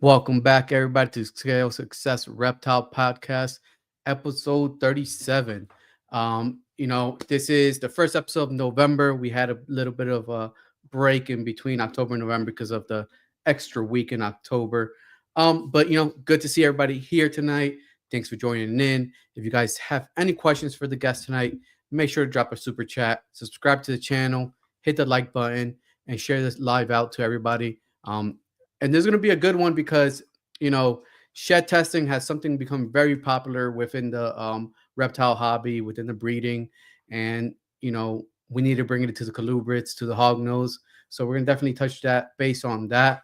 Welcome back, everybody, to Scaled Success Reptile Podcast, episode 37. This is the first episode of November. We had a little bit of a break in between October and November because of the extra week in October. But good to see everybody here tonight. Thanks for joining in. If you guys have any questions for the guest tonight, make sure to drop a super chat, subscribe to the channel, hit the like button, and share this live out to everybody. And there's going to be a good one because, shed testing has something become very popular within the reptile hobby, within the breeding. And, we need to bring it to the colubrids, to the hognose. So we're going to definitely touch that based on that.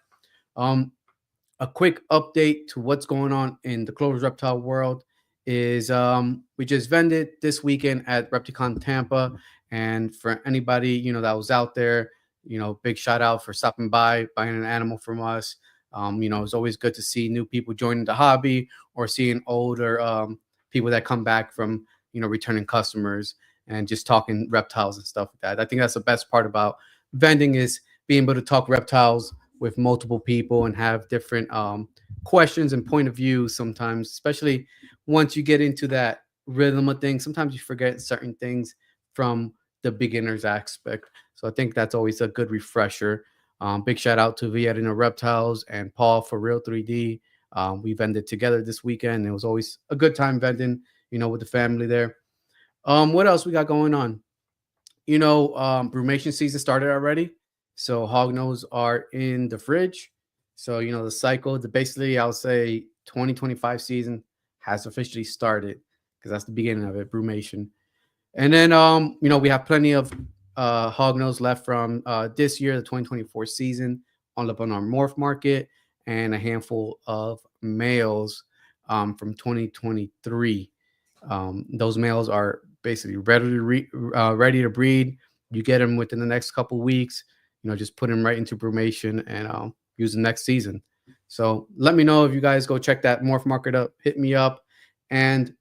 A quick update to what's going on in the closed reptile world is we just vended this weekend at Repticon Tampa. And for anybody, that was out there, big shout out for stopping by, buying an animal from us. It's always good to see new people joining the hobby or seeing older people that come back from, returning customers and just talking reptiles and stuff like that. I think that's the best part about vending is being able to talk reptiles with multiple people and have different questions and point of view sometimes, especially once you get into that rhythm of things. Sometimes you forget certain things from the beginner's aspect. So I think that's always a good refresher. Big shout out to Vietnam Reptiles and Paul for Real 3D. We vended together this weekend. It was always a good time vending, with the family there. What else we got going on? Brumation season started already. So hognose are in the fridge. So, the cycle, basically, I'll say 2025 season has officially started because that's the beginning of it, brumation. And then, we have plenty of hognose left from this year, the 2024 season, on our morph market, and a handful of males from 2023. Those males are basically ready to breed. You get them within the next couple weeks. Just put them right into brumation and use them next season. So let me know if you guys go check that morph market up. Hit me up. And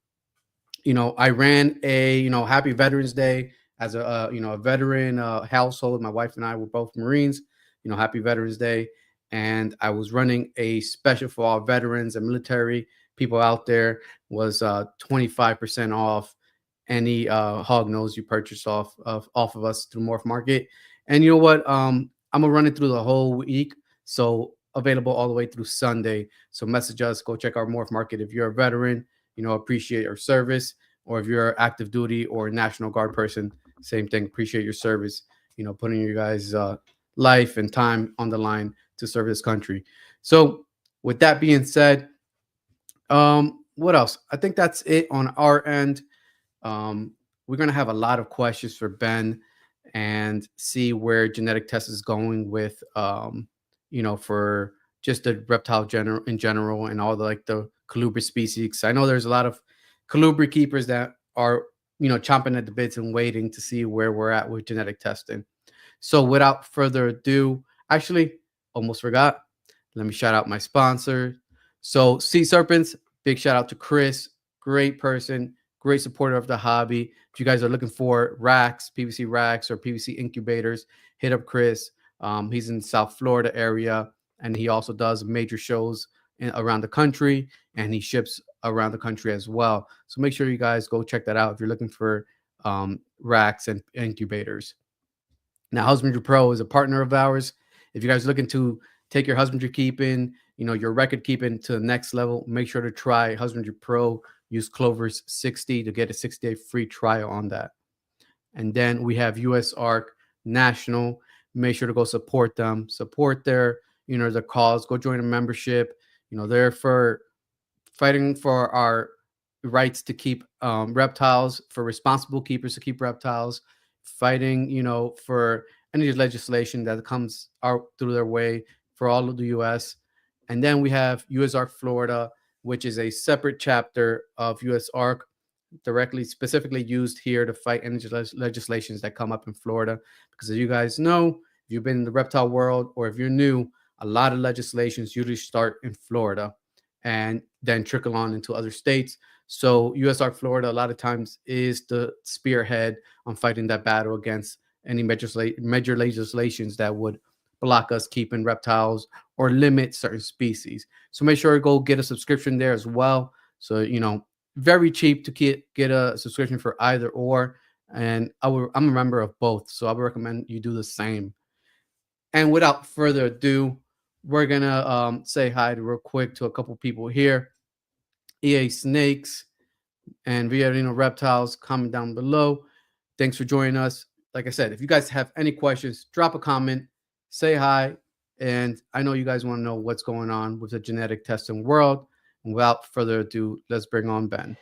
I ran a Happy Veterans Day as a veteran household. My wife and I were both Marines. Happy Veterans Day, and I was running a special for all veterans and military people out there. Was 25% off any hognose you purchase off of us through Morph Market. And you know what? I'm gonna run it through the whole week, so available all the way through Sunday. So message us. Go check our Morph Market if you're a veteran. Appreciate your service, or if you're active duty or a National Guard person, same thing. Appreciate your service. Putting your guys' life and time on the line to serve this country. So, with that being said, what else? I think that's it on our end. We're gonna have a lot of questions for Ben and see where genetic test is going with, for just the reptile in general and all the colubrid species. I know there's a lot of colubrid keepers that are, chomping at the bits and waiting to see where we're at with genetic testing. So without further ado, actually, almost forgot. Let me shout out my sponsor. So Sea Serpents, big shout out to Chris. Great person, great supporter of the hobby. If you guys are looking for racks, PVC racks or PVC incubators, hit up Chris. He's in the South Florida area, and he also does major shows around the country, and he ships around the country as well. So make sure you guys go check that out if you're looking for racks and incubators. Now, Husbandry Pro is a partner of ours. If you guys are looking to take your husbandry keeping, your record keeping to the next level, make sure to try Husbandry Pro. Use Clover's 60 to get a 60-day free trial on that. And then we have US Arc National. Make sure to go support them, support their cause. Go join a membership. They're for fighting for our rights to keep reptiles, for responsible keepers to keep reptiles, fighting, for any legislation that comes out through their way for all of the U.S. And then we have US Arc Florida, which is a separate chapter of US Arc, specifically used here to fight any legislations that come up in Florida. Because as you guys know, if you've been in the reptile world or if you're new, a lot of legislations usually start in Florida and then trickle on into other states. So US Arc Florida a lot of times is the spearhead on fighting that battle against any major legislations that would block us keeping reptiles or limit certain species. So make sure to go get a subscription there as well. So, very cheap to get a subscription for either or. And I'm a member of both, so I would recommend you do the same. And without further ado, we're gonna say hi to real quick to a couple people here. EA Snakes and Villarino Reptiles, comment down below. Thanks for joining us. Like I said, if you guys have any questions, drop a comment, say hi. And I know you guys want to know what's going on with the genetic testing world. And without further ado, let's bring on Ben.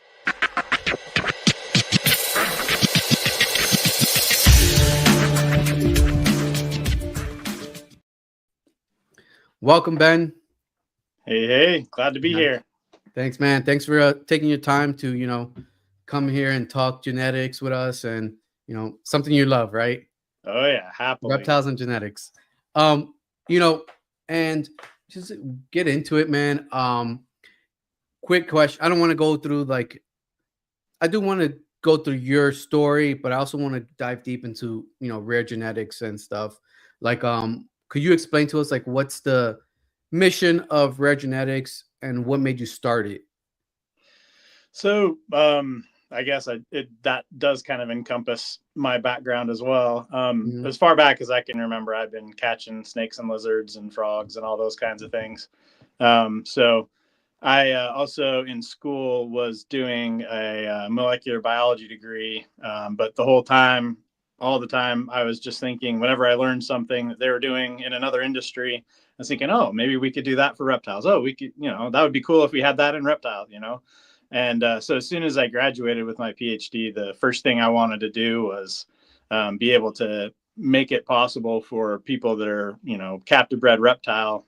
Welcome, Ben. Hey, glad to be here. Thanks, man. Thanks for taking your time to, come here and talk genetics with us and, something you love, right? Oh, yeah, happily. Reptiles and genetics. And just get into it, man. Quick question. I don't want to go through I do want to go through your story, but I also want to dive deep into, rare genetics and stuff. Could you explain to us what's the mission of rare genetics and what made you start it? So, I guess that does kind of encompass my background as well. As far back as I can remember, I've been catching snakes and lizards and frogs and all those kinds of things. So I also in school was doing a molecular biology degree, but all the time, I was just thinking whenever I learned something that they were doing in another industry, I was thinking, oh, maybe we could do that for reptiles. Oh, we could, that would be cool if we had that in reptiles, And so as soon as I graduated with my PhD, the first thing I wanted to do was be able to make it possible for people that are, captive bred reptile,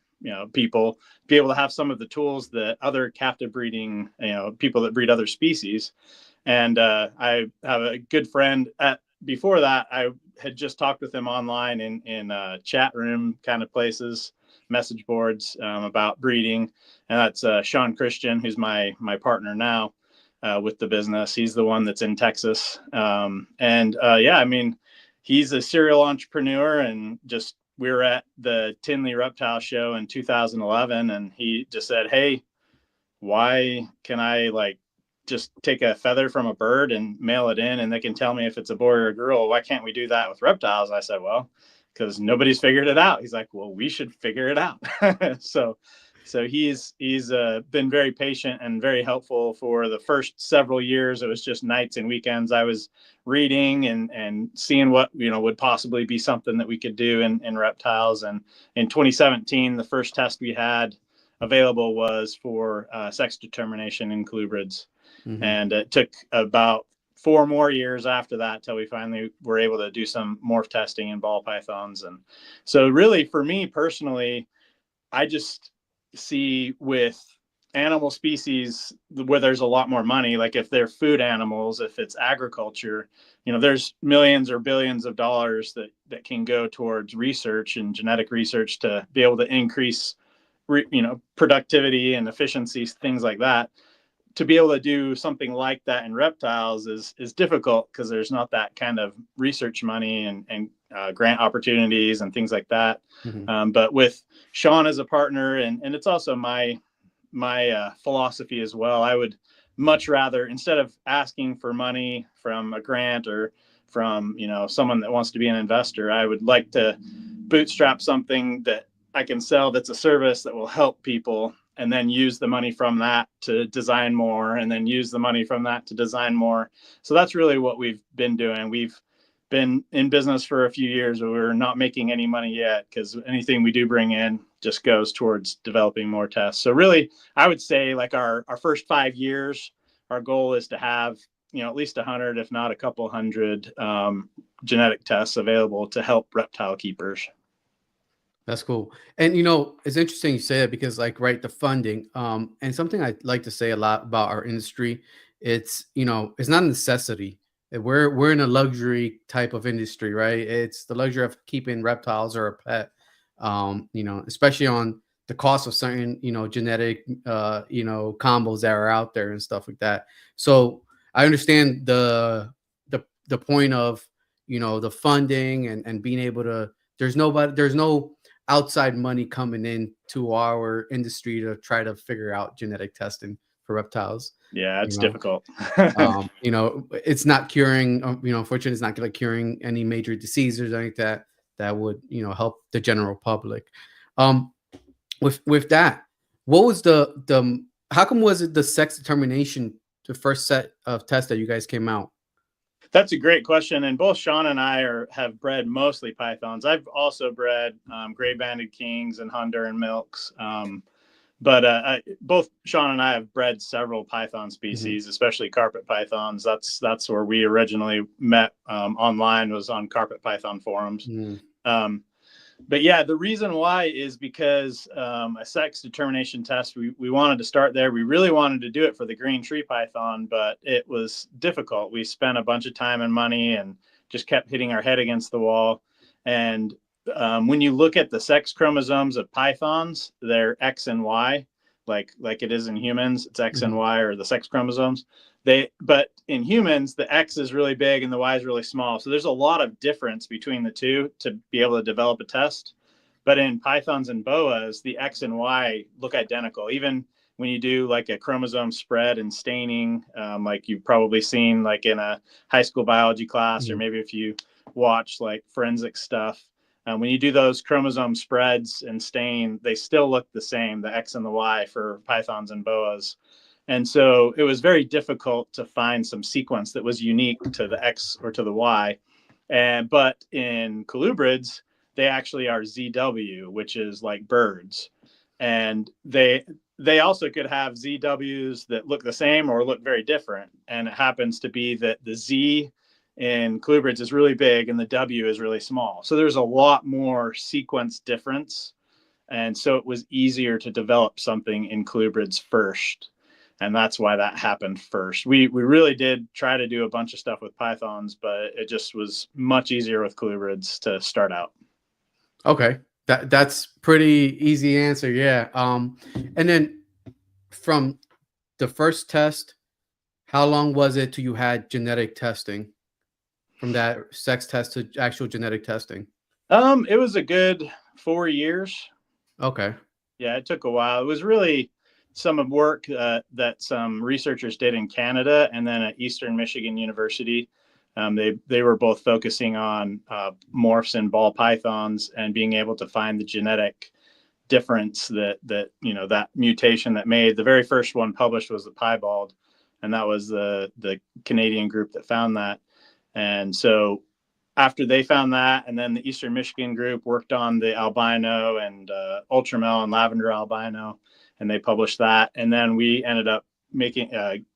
people be able to have some of the tools that other captive breeding, people that breed other species. And I have a good friend before that, I had just talked with him online in chat room kind of places, message boards about breeding. And that's Sean Christian, who's my partner now with the business. He's the one that's in Texas. He's a serial entrepreneur, and we were at the Tinley Reptile Show in 2011, and he just said, hey, why can I just take a feather from a bird and mail it in and they can tell me if it's a boy or a girl? Why can't we do that with reptiles? I said, well, because nobody's figured it out. He's like, well, we should figure it out. So he's been very patient and very helpful for the first several years. It was just nights and weekends. I was reading and seeing what, would possibly be something that we could do in reptiles. And in 2017, the first test we had available was for sex determination in colubrids. Mm-hmm. And it took about 4 more years after that till we finally were able to do some morph testing in ball pythons. And so really for me personally, I just see with animal species where there's a lot more money, like if they're food animals, if it's agriculture, there's millions or billions of dollars that can go towards research and genetic research to be able to increase productivity and efficiencies, things like that. To be able to do something like that in reptiles is difficult because there's not that kind of research money and grant opportunities and things like that. Mm-hmm. But with Sean as a partner, and it's also my philosophy as well, I would much rather, instead of asking for money from a grant or from someone that wants to be an investor, I would like to bootstrap something that I can sell that's a service that will help people, and then use the money from that to design more, and then use the money from that to design more. So that's really what we've been doing. We've been in business for a few years, but we're not making any money yet because anything we do bring in just goes towards developing more tests. So really, I would say our first 5 years, our goal is to have, at least 100, if not a couple hundred genetic tests available to help reptile keepers. That's cool. And, it's interesting you say that because the funding, and something I like to say a lot about our industry, it's not a necessity. We're in a luxury type of industry, right? It's the luxury of keeping reptiles or a pet, especially on the cost of certain, genetic, combos that are out there and stuff like that. So I understand the point of, the funding and being able to, there's no outside money coming in to our industry to try to figure out genetic testing for reptiles. Yeah, You it's know, difficult. it's not curing. Unfortunately, it's not like curing any major diseases or anything that would help the general public. Um, with that, what was the how come was it the sex determination the first set of tests that you guys came out? That's a great question. And both Sean and I have bred mostly pythons. I've also bred gray banded kings and Honduran milks. But both Sean and I have bred several python species, especially carpet pythons. That's where we originally met online, was on carpet python forums. But yeah, the reason why is because a sex determination test, we wanted to start there. We really wanted to do it for the green tree python, but it was difficult. We spent a bunch of time and money and just kept hitting our head against the wall. And when you look at the sex chromosomes of pythons, they're X and Y, like it is in humans. It's X and Y, or the sex chromosomes. But in humans, the X is really big and the Y is really small. So there's a lot of difference between the two to be able to develop a test. But in pythons and boas, the X and Y look identical. Even when you do like a chromosome spread and staining, like you've probably seen like in a high school biology class, or maybe if you watch like forensic stuff, when you do those chromosome spreads and stain, they still look the same, the X and the Y for pythons and boas. And so it was very difficult to find some sequence that was unique to the X or to the Y. But in colubrids, they actually are ZW, which is like birds. And they also could have ZWs that look the same or look very different. And it happens to be that the Z in colubrids is really big and the W is really small. So there's a lot more sequence difference. And so it was easier to develop something in colubrids first. And that's why that happened first. We really did try to do a bunch of stuff with pythons, but it just was much easier with colubrids to start out. Okay. That's pretty easy answer. Yeah. And then from the first test, how long was it till you had genetic testing? From that sex test to actual genetic testing? It was a good 4 years. Okay. Yeah, it took a while. It was really some work that some researchers did in Canada and then at Eastern Michigan University. They were both focusing on morphs and ball pythons and being able to find the genetic difference that mutation that made. The very first one published was the piebald, and that was the Canadian group that found that. And so after they found that, and then the Eastern Michigan group worked on the albino and ultramel and lavender albino, and they published that. And then we ended up making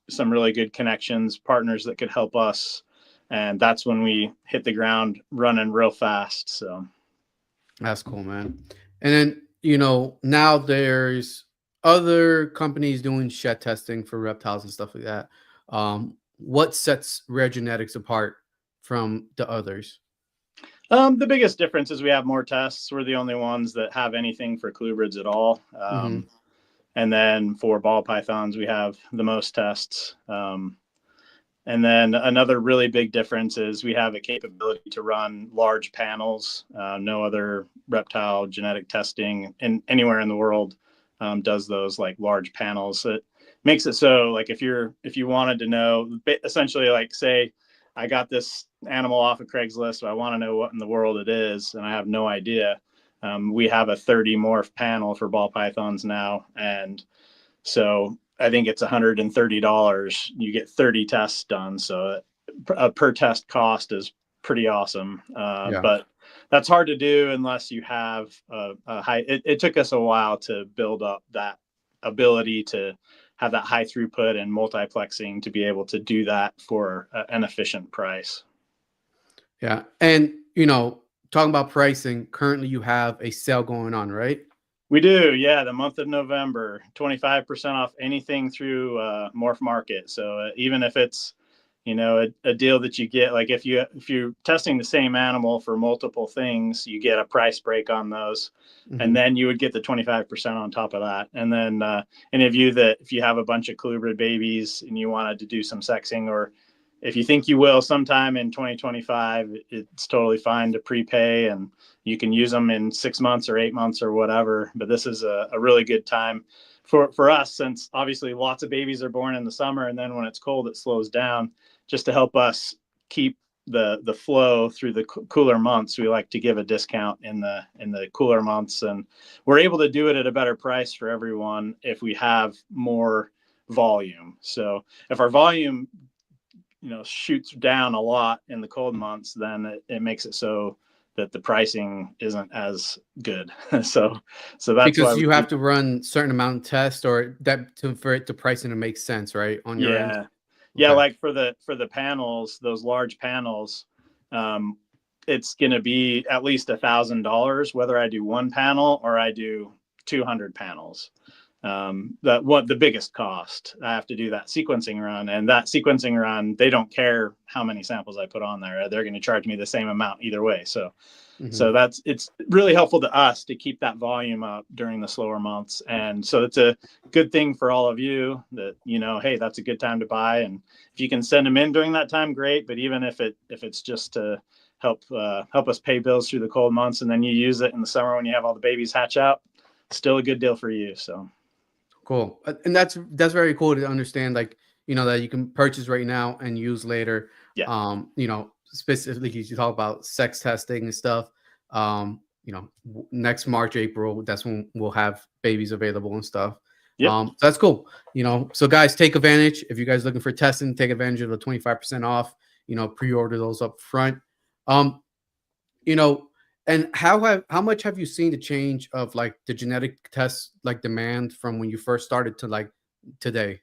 some really good connections, partners that could help us. And that's when we hit the ground running real fast. So that's cool, man. And then, now there's other companies doing shed testing for reptiles and stuff like that. What sets Rare Genetics apart from the others? The biggest difference is we have more tests. We're the only ones that have anything for colubrids at all. And then for ball pythons, we have the most tests. And then another really big difference is we have a capability to run large panels. No other reptile genetic testing anywhere in the world does those like large panels. It makes it so like if you wanted to know, essentially like say I got this animal off of Craigslist, so I want to know what in the world it is, and I have no idea. We have a 30 morph panel for ball pythons now, and so I think it's $130. You get 30 tests done, so a per test cost is pretty awesome. But that's hard to do unless you have a high. It took us a while to build up that ability to have that high throughput and multiplexing to be able to do that for an efficient price. Yeah, and talking about pricing, currently you have a sale going on, right? We do, yeah. The month of November, 25% off anything through Morph Market. So even if it's, a deal that you get, like if you're testing the same animal for multiple things, you get a price break on those, and then you would get the 25% on top of that. And then any of you that if you have a bunch of colubrid babies and you wanted to do some sexing, or if you think you will sometime in 2025, it's totally fine to prepay, and you can use them in 6 months or 8 months or whatever. But this is a really good time for us, since obviously lots of babies are born in the summer, and then when it's cold, it slows down. Just to help us keep the flow through the cooler months, we like to give a discount in the cooler months, and we're able to do it at a better price for everyone if we have more volume. So if our volume shoots down a lot in the cold months, then it makes it so that the pricing isn't as good. so that's Because why you have to run certain amount of tests or that for it to pricing to make sense, right? On your end. Yeah, Okay. like for the panels, those large panels, it's going to be at least $1,000 whether I do one panel or I do 200 panels. The biggest cost, I have to do that sequencing run, and that sequencing run, they don't care how many samples I put on there. They're going to charge me the same amount either way. So it's really helpful to us to keep that volume up during the slower months. And so it's a good thing for all of you that, hey, that's a good time to buy. And if you can send them in during that time, great. But even if it's just to help us pay bills through the cold months, and then you use it in the summer when you have all the babies hatch out, still a good deal for you. So cool. And that's very cool to understand, like, that you can purchase right now and use later. Yeah. Specifically, you talk about sex testing and stuff. Next March, April, that's when we'll have babies available and stuff. Yep. So that's cool. So guys, take advantage. If you guys looking for testing, take advantage of the 25% off. Pre-order those up front. And how much have you seen the change of like the genetic test like demand from when you first started to like today?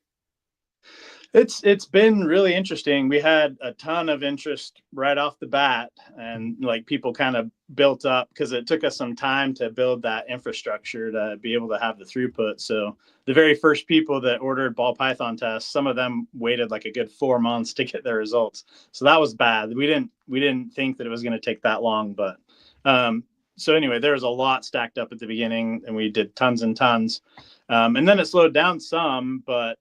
It's been really interesting. We had a ton of interest right off the bat, and like people kind of built up because it took us some time to build that infrastructure to be able to have the throughput. So the very first people that ordered ball python tests, some of them waited like a good 4 months to get their results. So that was bad. We didn't think that it was going to take that long, but so anyway, there was a lot stacked up at the beginning, and we did tons and tons. And then it slowed down some, but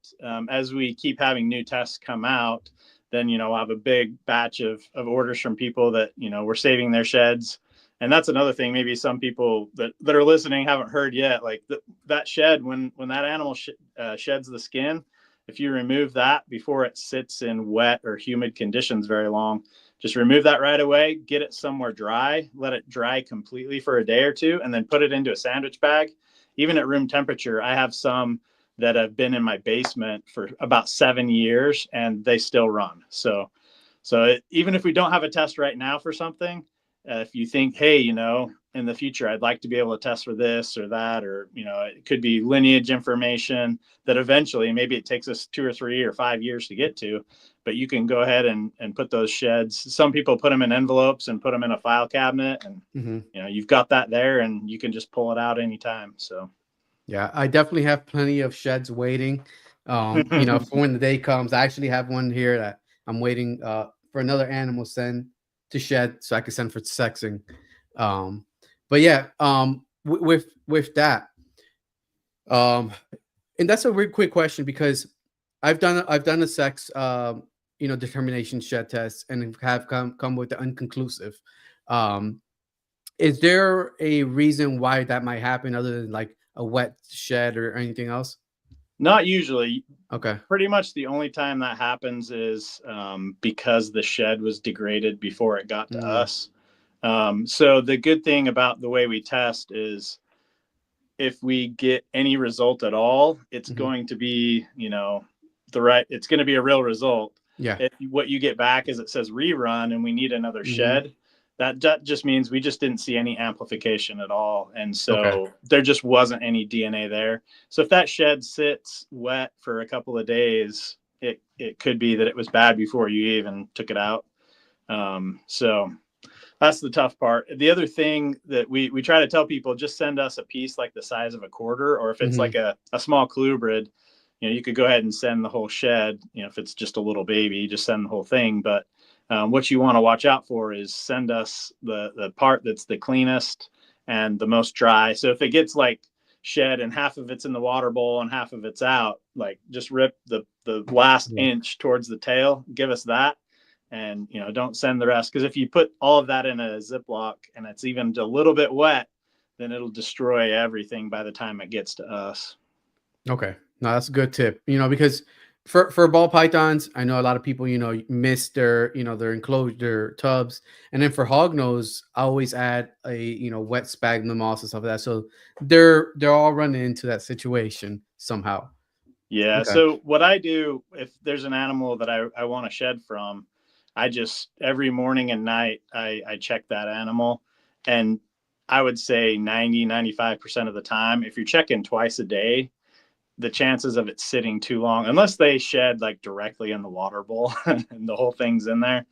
as we keep having new tests come out, then, we'll have a big batch of orders from people that, we're saving their sheds. And that's another thing, maybe some people that are listening haven't heard yet, like that shed, when that animal sheds the skin, if you remove that before it sits in wet or humid conditions very long, just remove that right away, get it somewhere dry, let it dry completely for a day or two, and then put it into a sandwich bag. Even at room temperature, I have some that have been in my basement for about 7 years and they still run. So even if we don't have a test right now for something, if you think, hey, in the future, I'd like to be able to test for this or that, or, it could be lineage information that eventually maybe it takes us 2 or 3 or 5 years to get to, but you can go ahead and put those sheds. Some people put them in envelopes and put them in a file cabinet, and, you've got that there and you can just pull it out anytime. So, yeah, I definitely have plenty of sheds waiting, for when the day comes. I actually have one here that I'm waiting for another animal send to shed so I can send for sexing. But yeah, with that, and that's a really quick question because I've done a sex determination shed test and have come with the unconclusive. Is there a reason why that might happen other than like a wet shed or anything else? Not usually. Okay. Pretty much the only time that happens is because the shed was degraded before it got to us. So the good thing about the way we test is if we get any result at all, it's going to be, it's going to be a real result. Yeah. If what you get back is it says rerun and we need another shed, that just means we just didn't see any amplification at all. And so there just wasn't any DNA there. So if that shed sits wet for a couple of days, it could be that it was bad before you even took it out. So that's the tough part. The other thing that we try to tell people, just send us a piece like the size of a quarter, or if it's like a small colubrid, you could go ahead and send the whole shed. If it's just a little baby, just send the whole thing. But what you want to watch out for is send us the part that's the cleanest and the most dry. So if it gets like shed and half of it's in the water bowl and half of it's out, like just rip the last inch towards the tail, give us that. and, you know, don't send the rest. Because if you put all of that in a Ziploc and it's even a little bit wet, then it'll destroy everything by the time it gets to us. Okay. No, that's a good tip. You know, because for ball pythons, I know a lot of people, you know, miss their, you know, their enclosure tubs. And then for hognose, I always add a, you know, wet sphagnum moss and stuff like that. So they're all running into that situation somehow. Yeah. Okay. So what I do, if there's an animal that I want to shed from, I just every morning and night I check that animal. And I would say 95% of the time, if you're checking twice a day, the chances of it sitting too long, unless they shed like directly in the water bowl and the whole thing's in there, You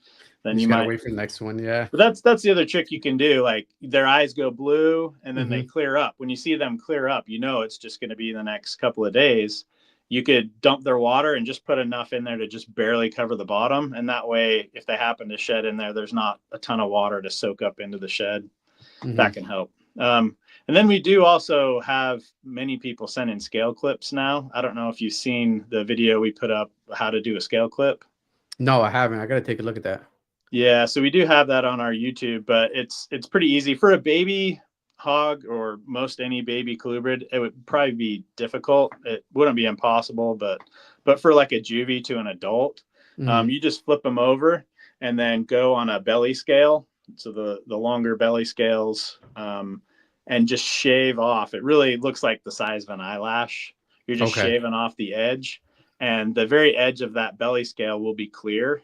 then you just gotta might. wait for the next one. Yeah. But that's the other trick you can do. Like their eyes go blue and then they Hmm. clear up. When you see them clear up, you know it's just going to be the next couple of days. You could dump their water and just put enough in there to just barely cover the bottom. And that way, if they happen to shed in there, there's not a ton of water to soak up into the shed. Hmm. That can help. And then we do also have many people send in scale clips now. I don't know if you've seen the video we put up, how to do a scale clip. No, I haven't. I gotta take a look at that. Yeah, so we do have that on our YouTube, but it's pretty easy for a baby hog or most any baby colubrid. It would probably be difficult. It wouldn't be impossible, but for like a juvie to an adult, Hmm. you just flip them over and then go on a belly scale. So the longer belly scales, and just shave off. It really looks like the size of an eyelash. You're just Okay. shaving off the edge, and the very edge of that belly scale will be clear.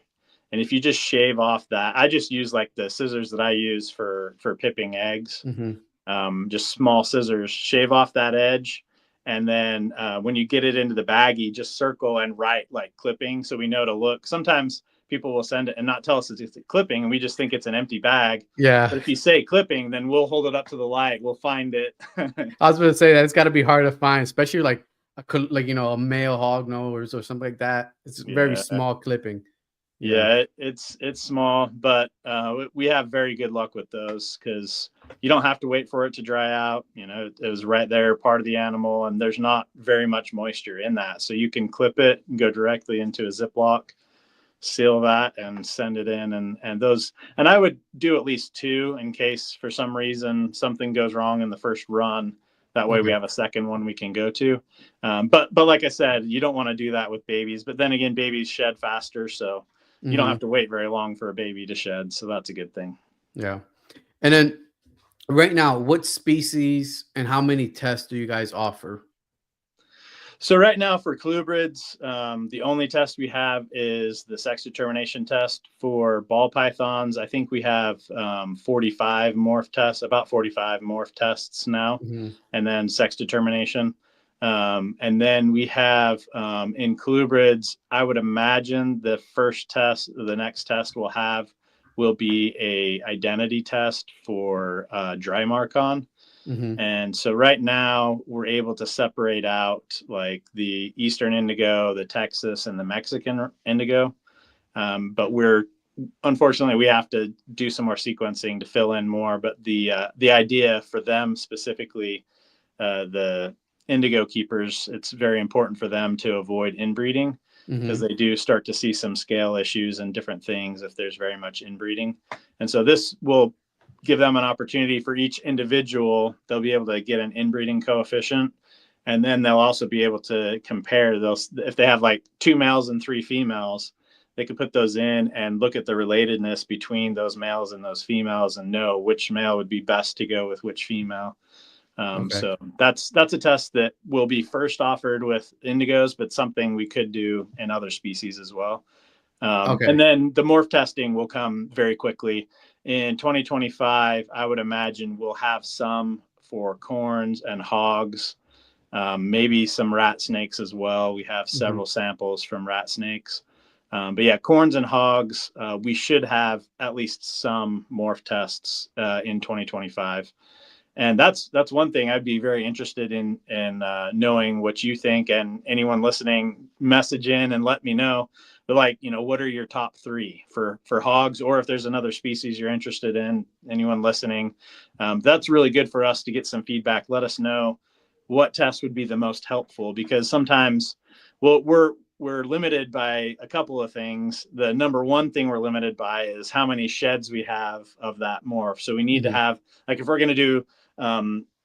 And if you just shave off that, I just use like the scissors that I use for pipping eggs, Hmm. just small scissors, shave off that edge. And then when you get it into the baggie, just circle and write like clipping so we know to look. Sometimes people will send it and not tell us it's a clipping, and we just think it's an empty bag. Yeah. But if you say clipping, then we'll hold it up to the light. We'll find it. I was gonna say that it's got to be hard to find, especially like like, you know, a male hog nose or something like that. It's very Yeah. small clipping. Yeah. Yeah, it's small, but we have very good luck with those because you don't have to wait for it to dry out. You know, it was right there, part of the animal, and there's not very much moisture in that. So you can clip it and go directly into a Ziploc, seal that, and send it in. And those, and I would do at least two in case for some reason something goes wrong in the first run. That way we Okay. have a second one we can go to. But like I said, you don't want to do that with babies. But then again, babies shed faster, so you don't Hmm. have to wait very long for a baby to shed. So that's a good thing. Yeah. And then right now, what species and how many tests do you guys offer? So right now for colubrids, the only test we have is the sex determination test. For ball pythons, I think we have 45 morph tests, about 45 morph tests now, Hmm. and then sex determination. And then we have in colubrids, I would imagine the first test, the next test we'll have will be a identity test for dry marcon. Hmm. And so right now we're able to separate out like the Eastern indigo, the Texas, and the Mexican indigo. But unfortunately we have to do some more sequencing to fill in more. But the idea for them specifically, the indigo keepers, it's very important for them to avoid inbreeding because Hmm. they do start to see some scale issues and different things if there's very much inbreeding. And so this will give them an opportunity for each individual. They'll be able to get an inbreeding coefficient, and then they'll also be able to compare those. If they have like 2 males and 3 females, they could put those in and look at the relatedness between those males and those females and know which male would be best to go with which female. Okay. So that's a test that will be first offered with indigos, but something we could do in other species as well. Okay. And then the morph testing will come very quickly. In 2025, I would imagine we'll have some for corns and hogs, maybe some rat snakes as well. We have Hmm. several samples from rat snakes. But yeah, corns and hogs, we should have at least some morph tests in 2025. And that's one thing I'd be very interested in knowing what you think, and anyone listening, message in and let me know. But like, you know, what are your top 3 for hogs, or if there's another species you're interested in, anyone listening, that's really good for us to get some feedback. Let us know what test would be the most helpful, because sometimes, well, we're limited by a couple of things. The number one thing we're limited by is how many sheds we have of that morph. So we need to have, like, if we're going to do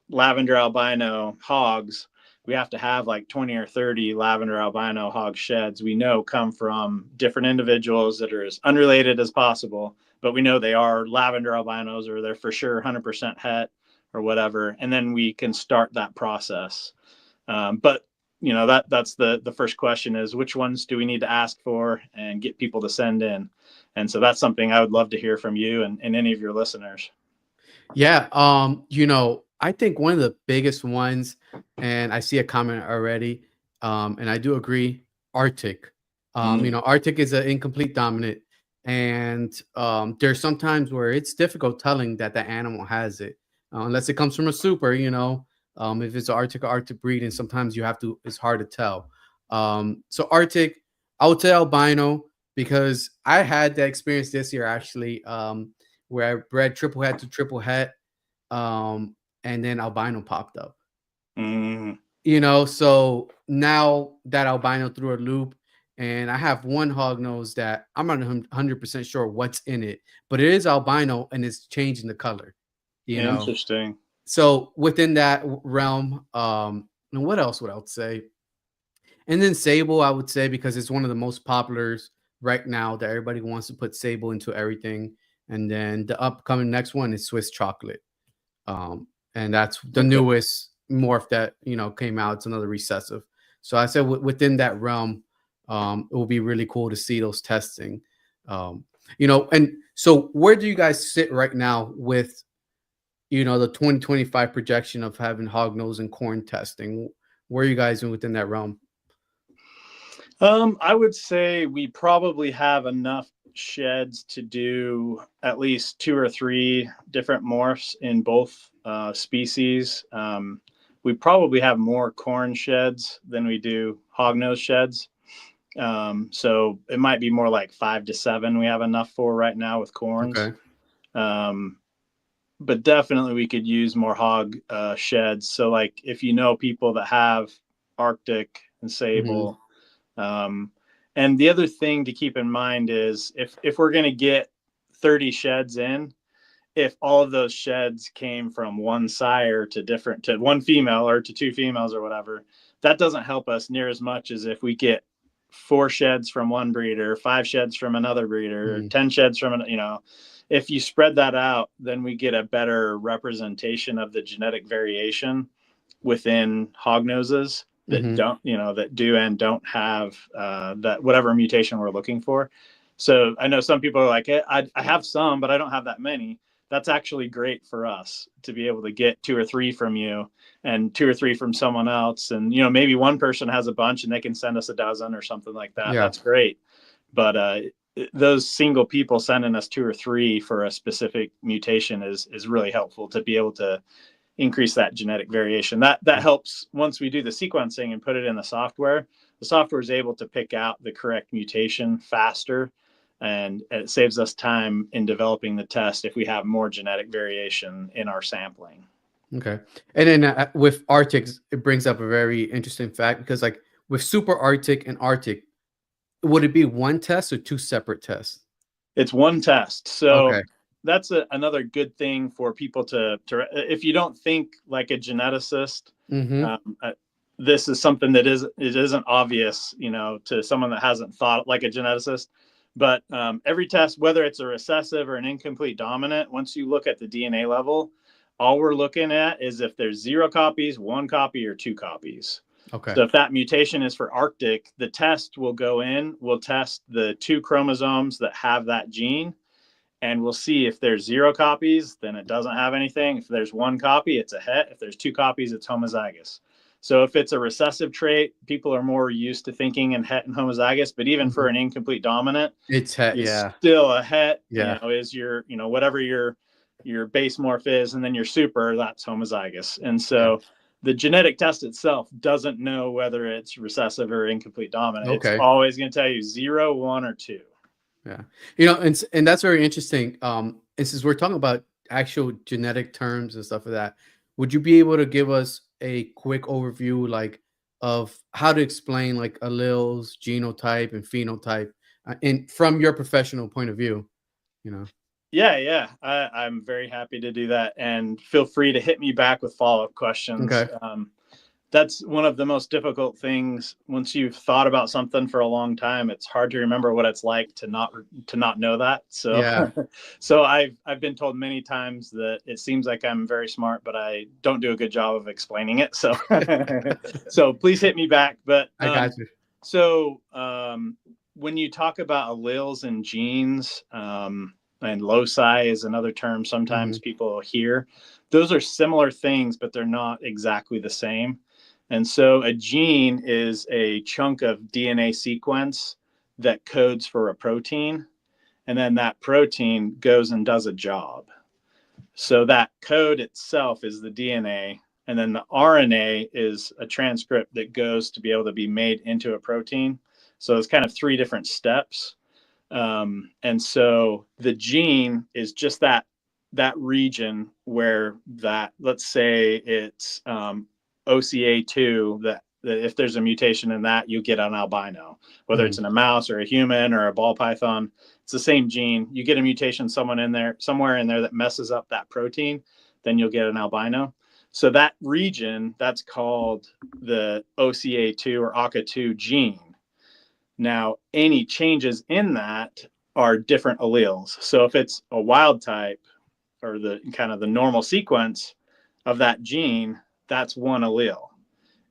lavender albino hogs, we have to have like 20 or 30 lavender albino hog sheds we know come from different individuals that are as unrelated as possible, but we know they are lavender albinos, or they're for sure 100% het or whatever. And then we can start that process. But you know, that's the first question is, which ones do we need to ask for and get people to send in? And so that's something I would love to hear from you and any of your listeners. Yeah. You know, I think one of the biggest ones, and I see a comment already, and I do agree, Arctic. You know, Arctic is an incomplete dominant, and there's sometimes where it's difficult telling that the animal has it, unless it comes from a super, you know. If it's an Arctic breed, and sometimes you have to, it's hard to tell. So Arctic, I would say albino, because I had that experience this year actually, where I bred triple het to triple het, and then albino popped up. You know, so now that albino threw a loop, and I have one hog nose that I'm not 100% sure what's in it, but it is albino and it's changing the color. You know, Interesting. so within that realm, and what else would I say? And then sable, I would say, because it's one of the most populars right now that everybody wants to put sable into everything. And then the upcoming next one is Swiss chocolate. And that's the newest morph that, you know, came out. It's another recessive. So I said within that realm, it will be really cool to see those testing. You know, and so where do you guys sit right now with, you know, the 2025 projection of having hognose and corn testing? Where are you guys within that realm? I would say we probably have enough sheds to do at least 2 or 3 different morphs in both species. We probably have more corn sheds than we do hognose sheds. So it might be more like 5 to 7 we have enough for right now with corns. Okay. But definitely we could use more hog sheds. So like if you know people that have Arctic and sable, and the other thing to keep in mind is if we're going to get 30 sheds in, if all of those sheds came from one sire to one female or to 2 females or whatever, that doesn't help us near as much as if we get 4 sheds from one breeder, 5 sheds from another breeder, 10 sheds from, you know, if you spread that out, then we get a better representation of the genetic variation within hognoses that don't, you know, that do and don't have that whatever mutation we're looking for. So I know some people are like, I have some, but I don't have that many. That's actually great for us to be able to get 2 or 3 from you and 2 or 3 from someone else. And, you know, maybe one person has a bunch and they can send us a dozen or something like that. Yeah. That's great. But those single people sending us 2 or 3 for a specific mutation is really helpful to be able to increase that genetic variation. That helps once we do the sequencing and put it in the software is able to pick out the correct mutation faster, and it saves us time in developing the test if we have more genetic variation in our sampling. Okay. And then with Arctics, it brings up a very interesting fact, because like with Super Arctic and Arctic, would it be one test or 2 separate tests? It's one test. So that's another good thing for people to if you don't think like a geneticist, this is something that it isn't obvious, you know, to someone that hasn't thought like a geneticist. But every test, whether it's a recessive or an incomplete dominant, once you look at the DNA level, all we're looking at is if there's 0 copies, 1 copy, or 2 copies. Okay. So if that mutation is for Arctic, the test will go in, we'll test the 2 chromosomes that have that gene, and we'll see if there's 0 copies, then it doesn't have anything. If there's 1 copy, it's a het. If there's 2 copies, it's homozygous. So if it's a recessive trait, people are more used to thinking in het and homozygous, but even for an incomplete dominant, it's het, still a het, you know, is your, you know, whatever your base morph is, and then your super, that's homozygous. And so the genetic test itself doesn't know whether it's recessive or incomplete dominant. Okay. It's always going to tell you 0, 1, or 2. Yeah. You know, and that's very interesting. And since we're talking about actual genetic terms and stuff like that, would you be able to give us a quick overview, like of how to explain like alleles, genotype, and phenotype, in from your professional point of view, you know. Yeah. I'm very happy to do that. And feel free to hit me back with follow-up questions. Okay. That's one of the most difficult things. Once you've thought about something for a long time, it's hard to remember what it's like to not know that. So, Yeah. so I've been told many times that it seems like I'm very smart, but I don't do a good job of explaining it. So, so please hit me back. But I got you. so when you talk about alleles and genes, and loci is another term sometimes people hear. Those are similar things, but they're not exactly the same. And so a gene is a chunk of DNA sequence that codes for a protein. And then that protein goes and does a job. So that code itself is the DNA. And then the RNA is a transcript that goes to be able to be made into a protein. So it's kind of 3 different steps. And so the gene is just that region where that, let's say it's OCA2, that if there's a mutation in that, you get an albino, whether it's in a mouse or a human or a ball python. It's the same gene. You get a mutation somewhere in there that messes up that protein, then you'll get an albino. So that region, that's called the OCA2 or ACA2 gene. Now, any changes in that are different alleles. So if it's a wild type, or the kind of the normal sequence of that gene, that's one allele.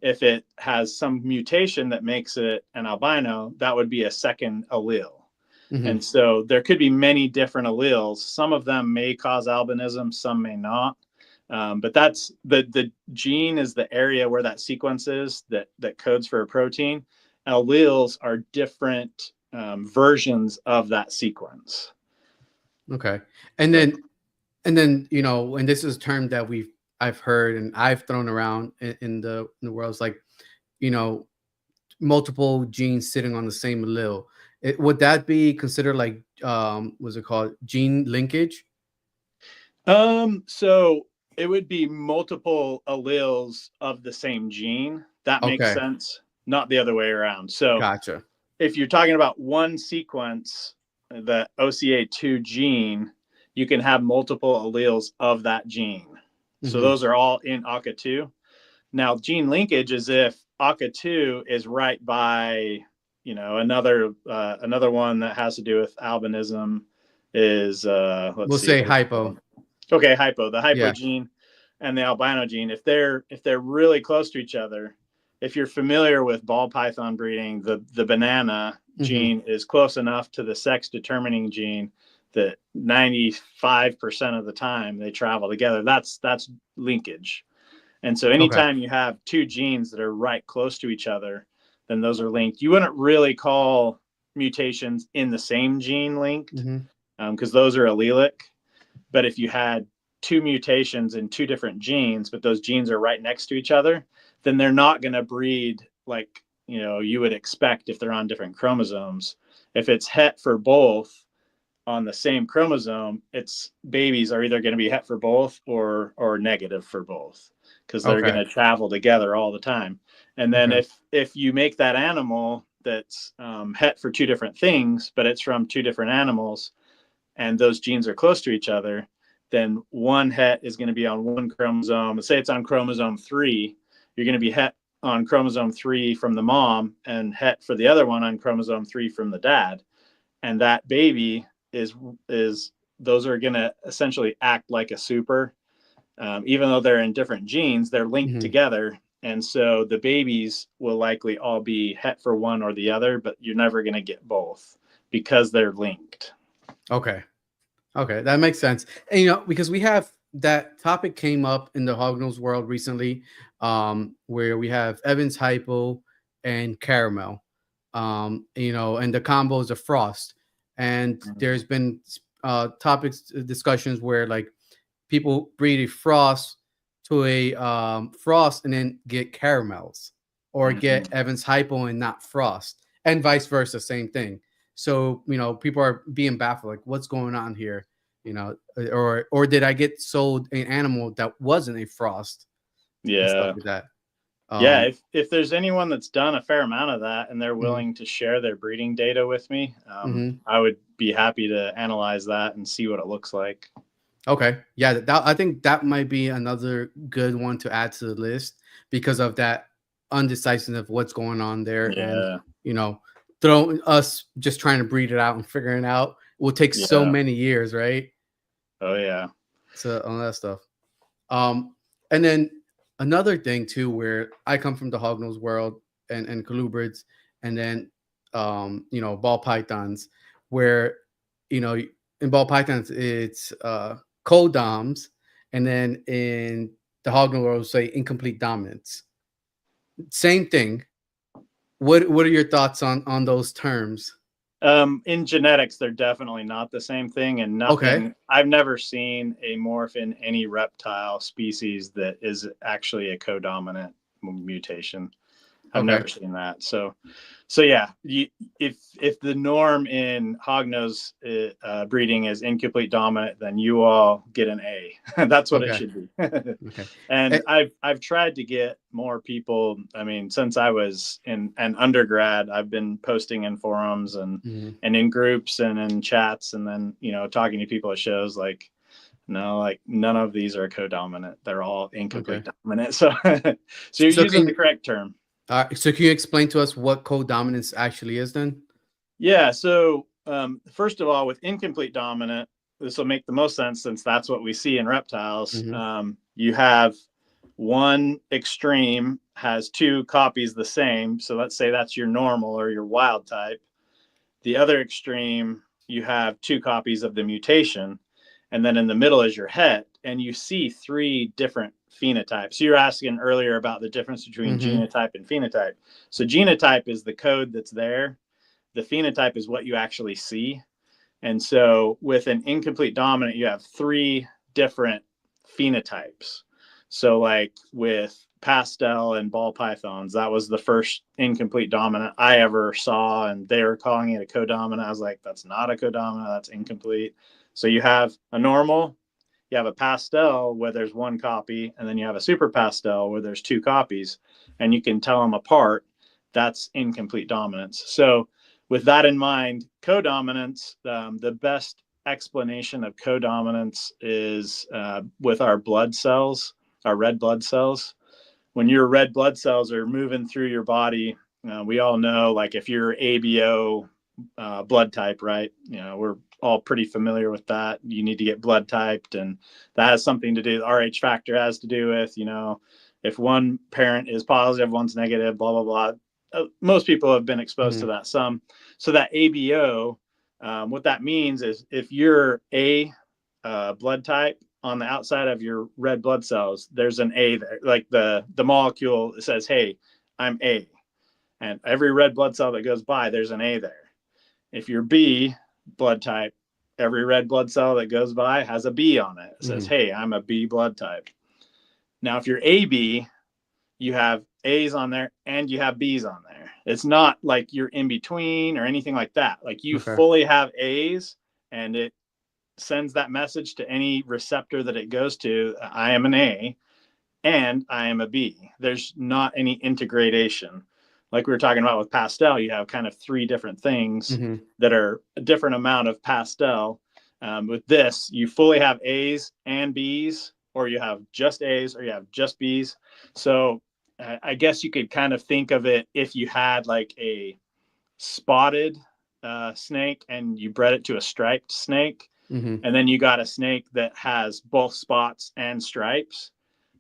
If it has some mutation that makes it an albino, that would be a second allele. And so there could be many different alleles. Some of them may cause albinism, some may not. But that's the gene is the area where that sequence is that codes for a protein. Alleles are different versions of that sequence. Okay. And then, you know, and this is a term that I've heard and I've thrown around in the world. It's like, you know, multiple genes sitting on the same allele. Would that be considered like, what's it called, gene linkage? So it would be multiple alleles of the same gene. That makes sense. Not the other way around. So Gotcha. If you're talking about one sequence, the OCA2 gene, you can have multiple alleles of that gene. So those are all in ACA2. Now, gene linkage is if ACA2 is right by, you know, another one that has to do with albinism is We'll say hypo. Okay, hypo, the hypo gene and the albino gene. If they're really close to each other, if you're familiar with ball python breeding, the banana gene is close enough to the sex determining gene that 95% of the time they travel together. That's linkage. And so anytime you have 2 genes that are right close to each other, then those are linked. You wouldn't really call mutations in the same gene linked, because those are allelic. But if you had 2 mutations in 2 different genes, but those genes are right next to each other, then they're not going to breed like, you know, you would expect if they're on different chromosomes. If it's het for both on the same chromosome, its babies are either going to be het for both or negative for both, because they're going to travel together all the time. And then if you make that animal that's het for 2 different things, but it's from 2 different animals, and those genes are close to each other, then one het is going to be on one chromosome. Let's say it's on chromosome 3. You're going to be het on chromosome 3 from the mom and het for the other one on chromosome 3 from the dad. And that baby is those are going to essentially act like a super. Even though they're in different genes, they're linked together. And so the babies will likely all be het for one or the other, but you're never going to get both because they're linked. Okay, that makes sense. And, you know, because we have that topic came up in the hognose world recently, where we have Evans hypo and caramel, you know, and the combos of frost. And there's been discussions where like people breed a frost to a frost and then get caramels, or get Evans hypo and not frost, and vice versa, same thing. So, you know, people are being baffled, like, what's going on here? You know, or did I get sold an animal that wasn't a frost? Yeah. And stuff like that. Yeah, if there's anyone that's done a fair amount of that and they're Mhm, willing to share their breeding data with me, mhm. I would be happy to analyze that and see what it looks like. Okay. Yeah, I think that might be another good one to add to the list because of that undecisiveness of what's going on there. And, Yeah, you know, throwing us just trying to breed it out and figuring it out will take so yeah, many years, right? oh yeah, So all that stuff. And then another thing too, where I come from the hognose world and colubrids, and then you know, ball pythons, where you know, in ball pythons it's codoms, and then in the hognose world say incomplete dominance. Same thing. What are your thoughts on those terms? in genetics, they're definitely not the same thing, and Okay. nothing. I've never seen a morph in any reptile species that is actually a codominant mutation. I've Okay. never seen that. So yeah, if the norm in hognose breeding is incomplete dominant, then you all get an A. That's what it Okay. should be. Okay. And Eh, I've tried to get more people. I mean, since I was in an undergrad, I've been posting in forums mhm. and in groups and in chats, and then talking to people at shows like. No, like none of these are codominant. They're all Okay. incomplete dominant. So, so you're So using the can correct term. so can you explain to us what codominance actually is then? Yeah. So, first of all, with incomplete dominant, this will make the most sense since that's what we see in reptiles. Mhm. You have one extreme has two copies the same. So let's say that's your normal or your wild type. The other extreme, you have two copies of the mutation. And then in the middle is your het. And you see three different phenotypes. So you're asking earlier about the difference between Mhm. genotype and phenotype. So genotype is the code that's there, the phenotype is what you actually see. And so with an incomplete dominant, you have three different phenotypes. So like with pastel and ball pythons, that was the first incomplete dominant I ever saw, and they were calling it a codominant. I was like, that's not a codominant, that's incomplete. So you have a normal, you have a pastel where there's one copy, and then you have a super pastel where there's two copies, and you can tell them apart. That's incomplete dominance. So with that in mind, codominance, the best explanation of codominance is with our blood cells, our red blood cells. When your red blood cells are moving through your body, we all know, like if you're ABO blood type, right? We're all pretty familiar with that. You need to get blood typed, and that has something to do. The RH factor has to do with, if one parent is positive, one's negative, blah blah blah. Most people have been exposed to Mhm. that some. So that ABO, what that means is if you're A blood type, on the outside of your red blood cells, there's an A there. Like the molecule says, "Hey, I'm A," and every red blood cell that goes by, there's an A there. If you're B blood type, every red blood cell that goes by has a B on it. It says, Mhm. "Hey, I'm a B blood type." Now, if you're AB, you have A's on there and you have B's on there. It's not like you're in between or anything like that. Like you Okay. fully have A's, and it sends that message to any receptor that it goes to. I am an A and I am a B. There's not any integration. Like we were talking about with pastel, you have kind of three different things Mhm. that are a different amount of pastel. With this, you fully have A's and B's, or you have just A's, or you have just B's. So I guess you could kind of think of it if you had like a spotted snake and you bred it to a striped snake, Mhm. and then you got a snake that has both spots and stripes,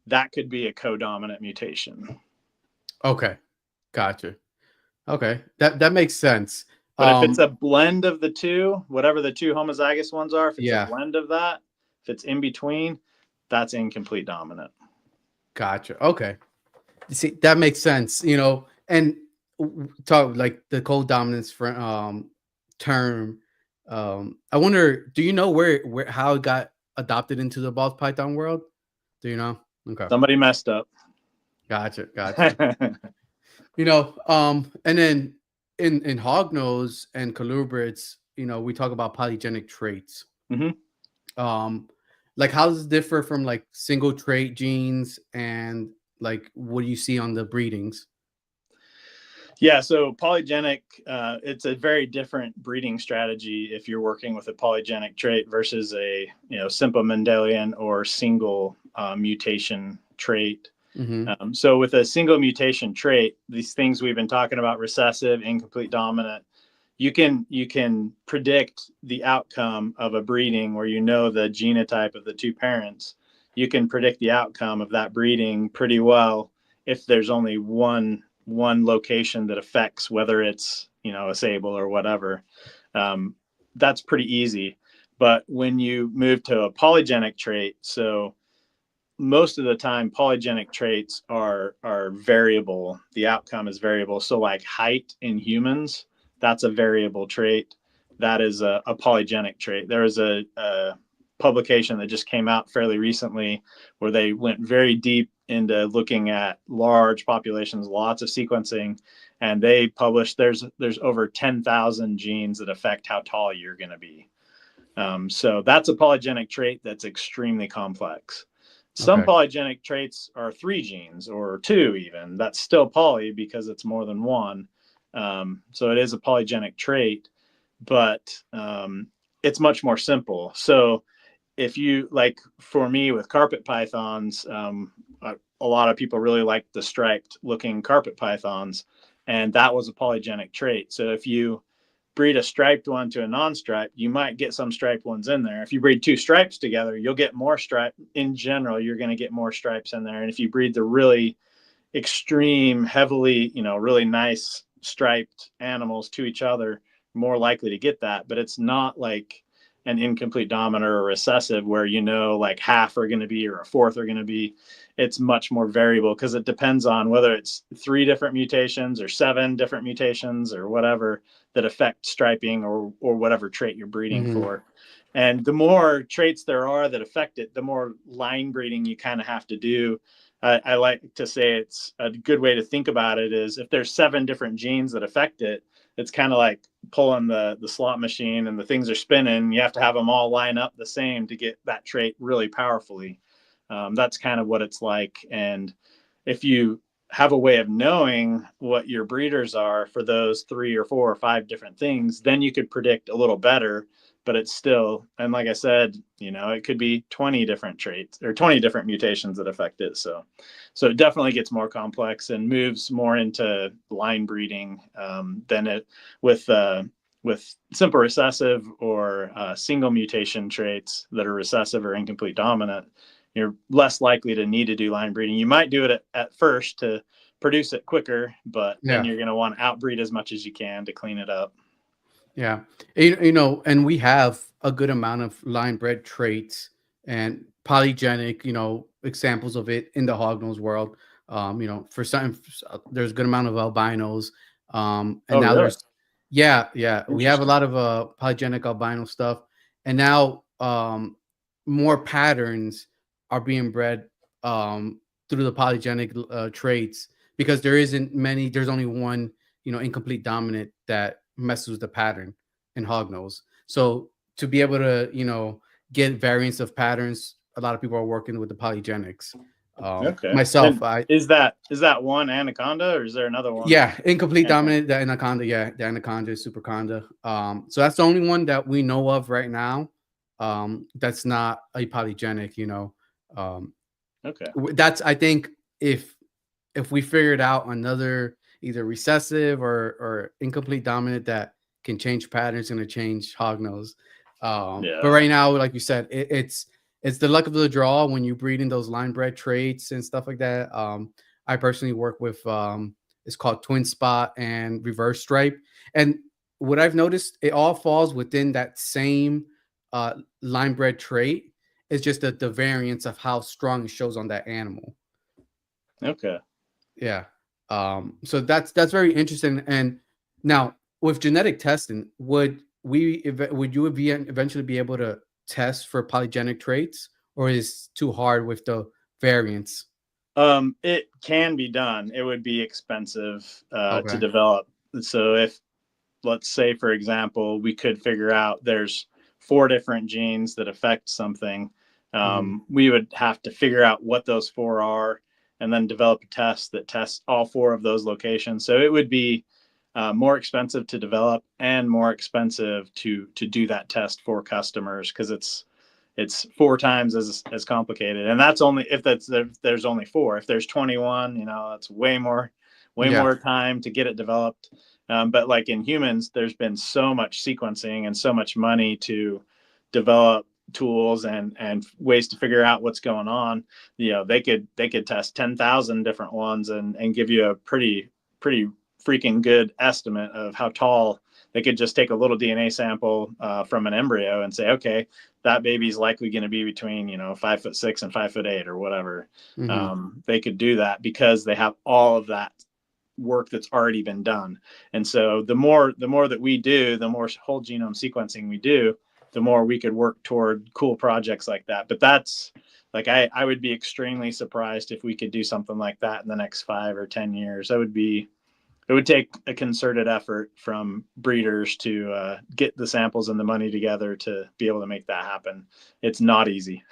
that could be a codominant mutation. Okay. Gotcha. Okay. That makes sense. But if it's a blend of the two, whatever the two homozygous ones are, if it's a Yeah. blend of that, if it's in between, that's incomplete dominant. Gotcha. Okay. See, that makes sense, you know, and talk like the codominance for term. I wonder, do you know where how it got adopted into the ball python world? Do you know? Okay. Somebody messed up. Gotcha. Gotcha. You know, and then in hognose and colubrids, you know, we talk about polygenic traits. hmm Um, like how does it differ from like single trait genes and like what do you see on the breedings? Yeah, so polygenic, it's a very different breeding strategy if you're working with a polygenic trait versus a simple Mendelian or single mutation trait. Mm-hmm. So with a single mutation trait, these things we've been talking about, recessive, incomplete dominant, you can predict the outcome of a breeding where the genotype of the two parents. You can predict the outcome of that breeding pretty well if there's only one location that affects whether it's a sable or whatever. That's pretty easy. But when you move to a polygenic trait, so most of the time polygenic traits are variable. The outcome is variable. So like height in humans, that's a variable trait. That is a polygenic trait. There was a publication that just came out fairly recently where they went very deep into looking at large populations, lots of sequencing, and they published there's over 10,000 genes that affect how tall you're going to be. So that's a polygenic trait that's extremely complex. Some Okay. polygenic traits are 3 genes or 2 even. That's still poly because it's more than one. So it is a polygenic trait, but it's much more simple. So if you like, for me with carpet pythons, a lot of people really like the striped looking carpet pythons, and that was a polygenic trait. So if you breed a striped one to a non-striped, you might get some striped ones in there. If you breed 2 stripes together, you'll get more stripe. In general, you're going to get more stripes in there. And if you breed the really extreme, heavily, really nice striped animals to each other, more likely to get that. But it's not like an incomplete dominant or recessive where like half are going to be or a fourth are going to be. It's much more variable because it depends on whether it's 3 different mutations or 7 different mutations or whatever that affect striping or whatever trait you're breeding Mm-hmm. for. And the more traits there are that affect it, the more line breeding you kind of have to do. I like to say it's a good way to think about it is if there's 7 different genes that affect it, it's kind of like pulling the slot machine and the things are spinning. You have to have them all line up the same to get that trait really powerfully. That's kind of what it's like. And if you have a way of knowing what your breeders are for those 3 or 4 or 5 different things, then you could predict a little better. But it's still, and like I said, it could be 20 different traits or 20 different mutations that affect it. So it definitely gets more complex and moves more into line breeding than it with simple recessive or single mutation traits that are recessive or incomplete dominant. You're less likely to need to do line breeding. You might do it at first to produce it quicker, but then you're going to want to outbreed as much as you can to clean it up. Yeah. And we have a good amount of line bred traits and polygenic, examples of it in the hognose world. For some, there's a good amount of albinos. And now Really? yeah, we have a lot of polygenic albino stuff. And now more patterns are being bred through the polygenic traits because there's only one, incomplete dominant that messes with the pattern in hognose. So to be able to, get variants of patterns, a lot of people are working with the polygenics. Okay. Myself, And is that one anaconda or is there another one? Yeah, incomplete dominant, the anaconda. Yeah, the anaconda is superconda. So that's the only one that we know of right now. That's not a polygenic, Okay. That's, I think, if we figured out another either recessive or incomplete dominant that can change patterns, going to change hognose. But right now, like you said, it's the luck of the draw when you breed in those line bred traits and stuff like that. I personally work with it's called twin spot and reverse stripe, and what I've noticed, it all falls within that same line bred trait. It's just the variance of how strong it shows on that animal. Okay. Yeah. So that's very interesting. And now with genetic testing, would you eventually be able to test for polygenic traits, or is too hard with the variants? It can be done. It would be expensive to Okay. develop. So if, let's say, for example, we could figure out there's 4 different genes that affect something, we would have to figure out what those 4 are and then develop a test that tests all 4 of those locations. So it would be more expensive to develop and more expensive to do that test for customers, because it's 4 times as complicated. And that's only if there's only 4. If there's 21, that's way more Yeah. time to get it developed. But like in humans, there's been so much sequencing and so much money to develop tools and ways to figure out what's going on. They could test 10,000 different ones and give you a pretty freaking good estimate of how tall. They could just take a little DNA sample from an embryo and say, okay, that baby's likely going to be between 5'6" and 5'8" or whatever. They could do that because they have all of that work that's already been done. And so the more that we do, the more whole genome sequencing we do, the more we could work toward cool projects like that. But that's like, I would be extremely surprised if we could do something like that in the next 5 or 10 years. It would take a concerted effort from breeders to get the samples and the money together to be able to make that happen. It's not easy.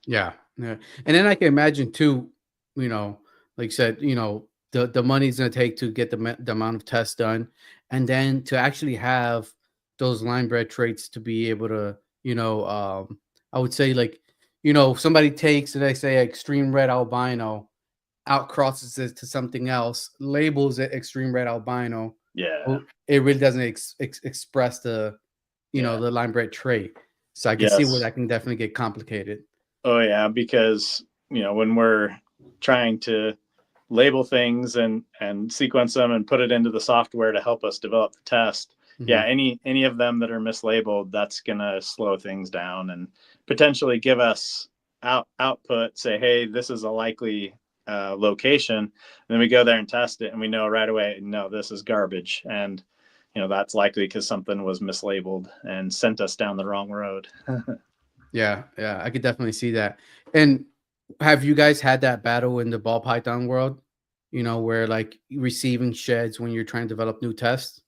Yeah. And then I can imagine too, like you said, the money's going to take to get the amount of tests done, and then to actually have those line bred traits to be able to, I would say, like, somebody takes, they say, extreme red albino, outcrosses it to something else, labels it extreme red albino. Yeah. It really doesn't express the, Yeah. the line bred trait. So I can see where that can definitely get complicated. Oh yeah, because when we're trying to label things and sequence them and put it into the software to help us develop the test, yeah, any of them that are mislabeled, that's gonna slow things down and potentially give us output, say, hey, this is a likely location, and then we go there and test it and we know right away, no, this is garbage, and that's likely because something was mislabeled and sent us down the wrong road. Yeah, I could definitely see that. And have you guys had that battle in the ball python world, where like receiving sheds when you're trying to develop new tests?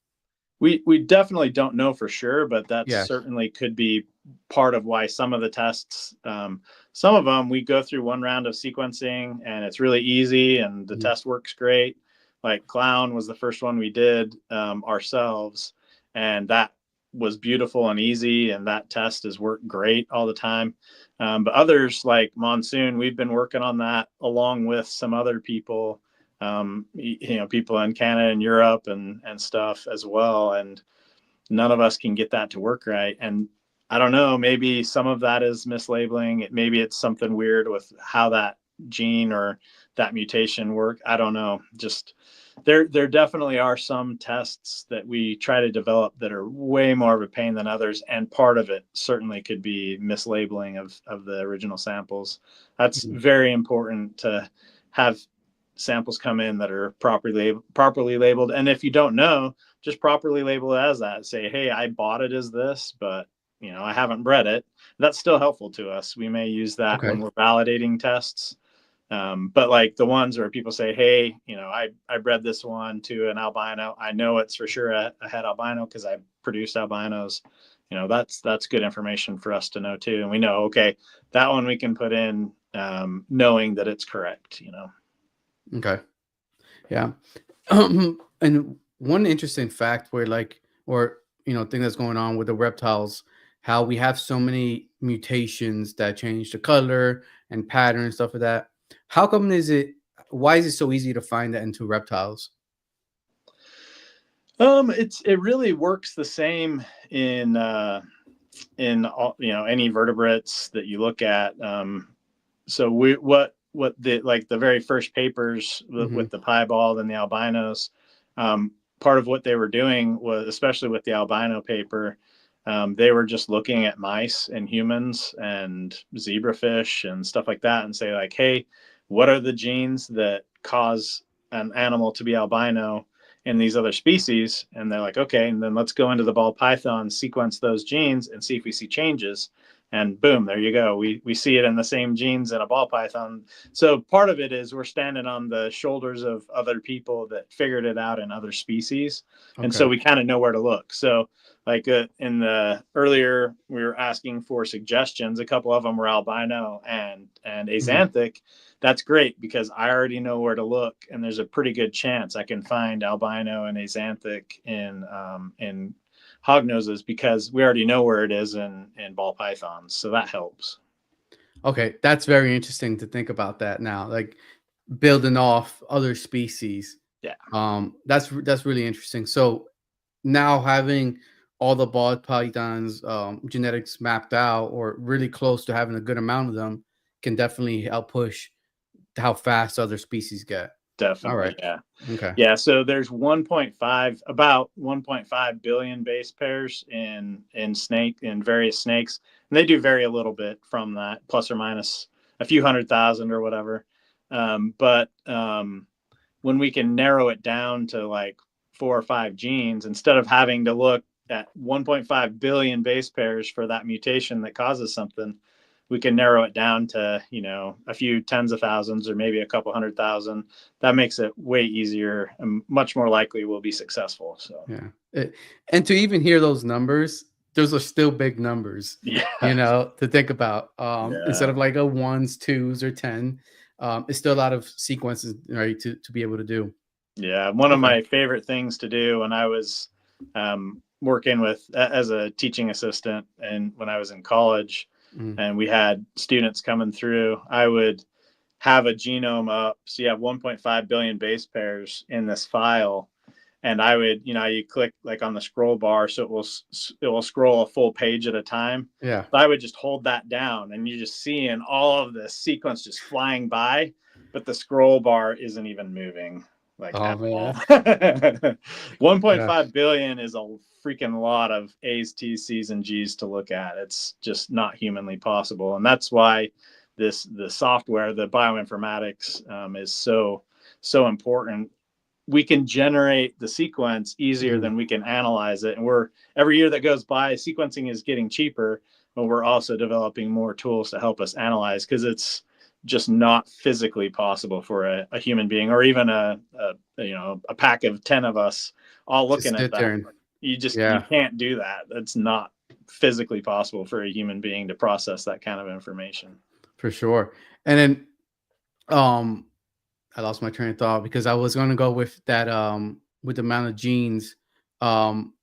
We definitely don't know for sure, but that Yeah. certainly could be part of why some of the tests, some of them we go through one round of sequencing and it's really easy and the test works great. Like clown was the first one we did ourselves, and that was beautiful and easy, and that test has worked great all the time. But others like monsoon, we've been working on that along with some other people, people in Canada and Europe and stuff as well. And none of us can get that to work right. And I don't know, maybe some of that is mislabeling. Maybe it's something weird with how that gene or that mutation work. I don't know. Just there definitely are some tests that we try to develop that are way more of a pain than others. And part of it certainly could be mislabeling of the original samples. That's very important to have samples come in that are properly labeled. And if you don't know, just properly label it as that. Say, hey, I bought it as this, but I haven't bred it. That's still helpful to us. We may use that when we're validating tests. But like the ones where people say, hey, I bred this one to an albino. I know it's for sure a het albino because I produced albinos. That's good information for us to know too. And we know, okay, that one we can put in knowing that it's correct, Okay. Yeah. And one interesting fact thing that's going on with the reptiles, how we have so many mutations that change the color and pattern and stuff like that. Why is it so easy to find that into reptiles? It really works the same in all, any vertebrates that you look at. So what the very first papers with the piebald and the albinos, part of what they were doing was, especially with the albino paper, they were just looking at mice and humans and zebrafish and stuff like that and say like, hey, what are the genes that cause an animal to be albino in these other species? And they're like, okay, and then let's go into the ball python, sequence those genes and see if we see changes. and boom, there you go. We see it in the same genes in a ball python. So part of it is we're standing on the shoulders of other people that figured it out in other species. And so Okay. we kind of know where to look. So like in the earlier, we were asking for suggestions. A couple of them were albino and Mhm. axanthic. That's great because I already know where to look, and there's a pretty good chance I can find albino and axanthic in hognoses because we already know where it is in ball pythons. So that helps. Okay, that's very interesting to think about that now. Like building off other species. Yeah. That's really interesting. So now having all the ball pythons genetics mapped out or really close to having a good amount of them can definitely help push how fast other species get. All Definitely. right. Yeah. Okay. Yeah. So there's about 1.5 billion base pairs in various snakes. And they do vary a little bit from that, plus or minus a few 100,000 or whatever. But when we can narrow it down to like 4 or 5 genes, instead of having to look at 1.5 billion base pairs for that mutation that causes something, we can narrow it down to, a few tens of thousands or maybe a couple 100,000. That makes it way easier and much more likely we'll be successful. So, Yeah. And to even hear those numbers, those are still big numbers, yeah, to think about. Instead yeah, of like a ones, twos, or 10, it's still a lot of sequences, right, to be able to do. yeah. One of Okay. my favorite things to do when I was working as a teaching assistant and when I was in college Mm. and we had students coming through, I would have a genome up. So you have 1.5 billion base pairs in this file. And I would, you click like on the scroll bar, so it will scroll a full page at a time. Yeah. So I would just hold that down, and you just seeing all of the sequence just flying by, but the scroll bar isn't even moving like Oh at all. man. Yeah. 1.5 billion is a freaking lot of A's, T's, C's, and G's to look at. It's just not humanly possible, and that's why the software, the bioinformatics, is so important. We can generate the sequence easier Mhm. than we can analyze it. And every year that goes by, sequencing is getting cheaper, but we're also developing more tools to help us analyze because it's just not physically possible for a human being or even a pack of 10 of us all Just looking at sit there that. and You yeah, can't do that. That's not physically possible for a human being to process that kind of information. for sure. And then um I lost my train of thought because I was gonna go with that with the amount of genes. Um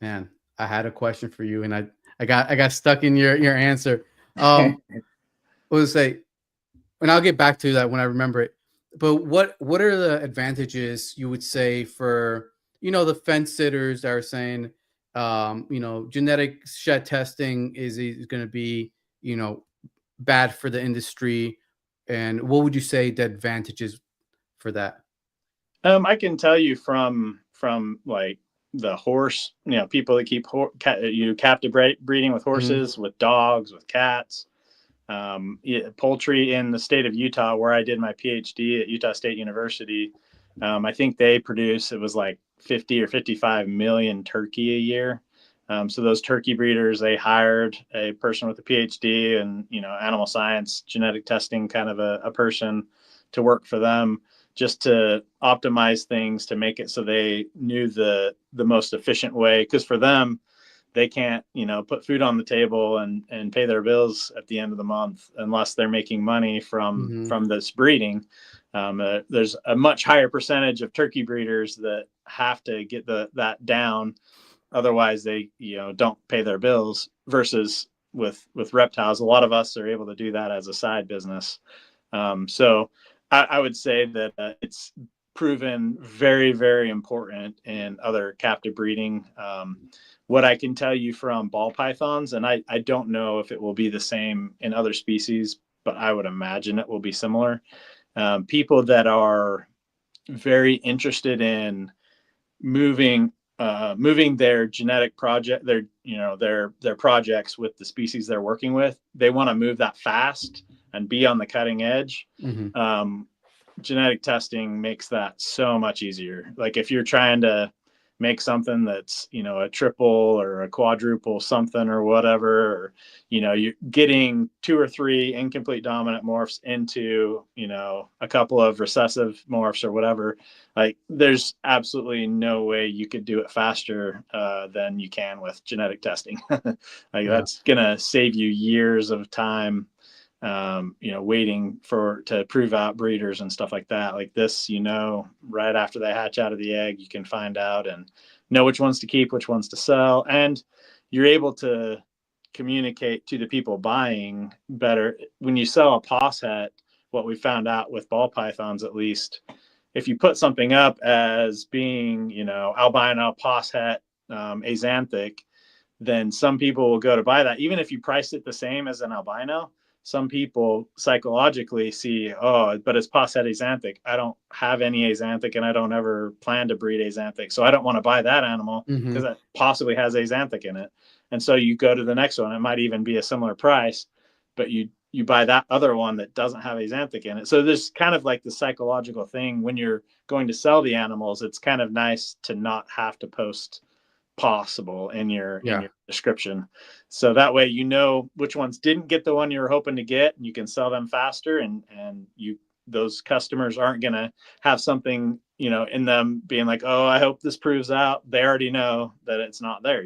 Man, I had a question for you and I got stuck in your answer. What was say, and I'll get back to that when I remember it. But what are the advantages you would say for the fence sitters that are saying genetic shed testing is going to be you know bad for the industry, and what would you say the advantages for that? I can tell you from like the horse, people that keep captive breeding with Hmm. horses, with dogs, with cats, poultry in the state of Utah, where I did my PhD at Utah State University. I think they produce, it was like 50 or 55 million turkey a year. So those turkey breeders, they hired a person with a PhD and animal science, genetic testing kind of a person to work for them, just to optimize things to make it so they knew the most efficient way. Because for them, they can't put food on the table and pay their bills at the end of the month unless they're making money from Hmm. from this breeding. There's a much higher percentage of turkey breeders that have to get that down, otherwise they don't pay their bills, versus with reptiles, a lot of us are able to do that as a side business. So I would say that it's proven very, very important in other captive breeding. What I can tell you from ball pythons, and I don't know if it will be the same in other species, but I would imagine it will be similar. People that are very interested in moving their genetic project, their projects with the species they're working with, they want to move that fast and be on the cutting edge. Hmm. um, Genetic testing makes that so much easier. Like if you're trying to make something that's, a triple or a quadruple something or whatever, or, you're getting 2 or 3 incomplete dominant morphs into, a couple of recessive morphs or whatever, like there's absolutely no way you could do it faster than you can with genetic testing. Like that's going to save you years of time, waiting to prove out breeders and stuff like that. Like this, right after they hatch out of the egg, you can find out and know which ones to keep, which ones to sell. And you're able to communicate to the people buying better. When you sell a posset, what we found out with ball pythons, at least, if you put something up as being, albino, posset, axanthic, then some people will go to buy that. Even if you price it the same as an albino, some people psychologically see, oh, but it's posset axanthic. I don't have any axanthic and I don't ever plan to breed axanthic. So I don't want to buy that animal because it possibly has axanthic in it. And so you go to the next one. It might even be a similar price, but you buy that other one that doesn't have axanthic in it. So there's kind of like the psychological thing when you're going to sell the animals. It's kind of nice to not have to post possible in your description, so that way which ones didn't get the one you were hoping to get, and you can sell them faster, and those customers aren't going to have something in them being like, oh, I hope this proves out. They already know that it's not there.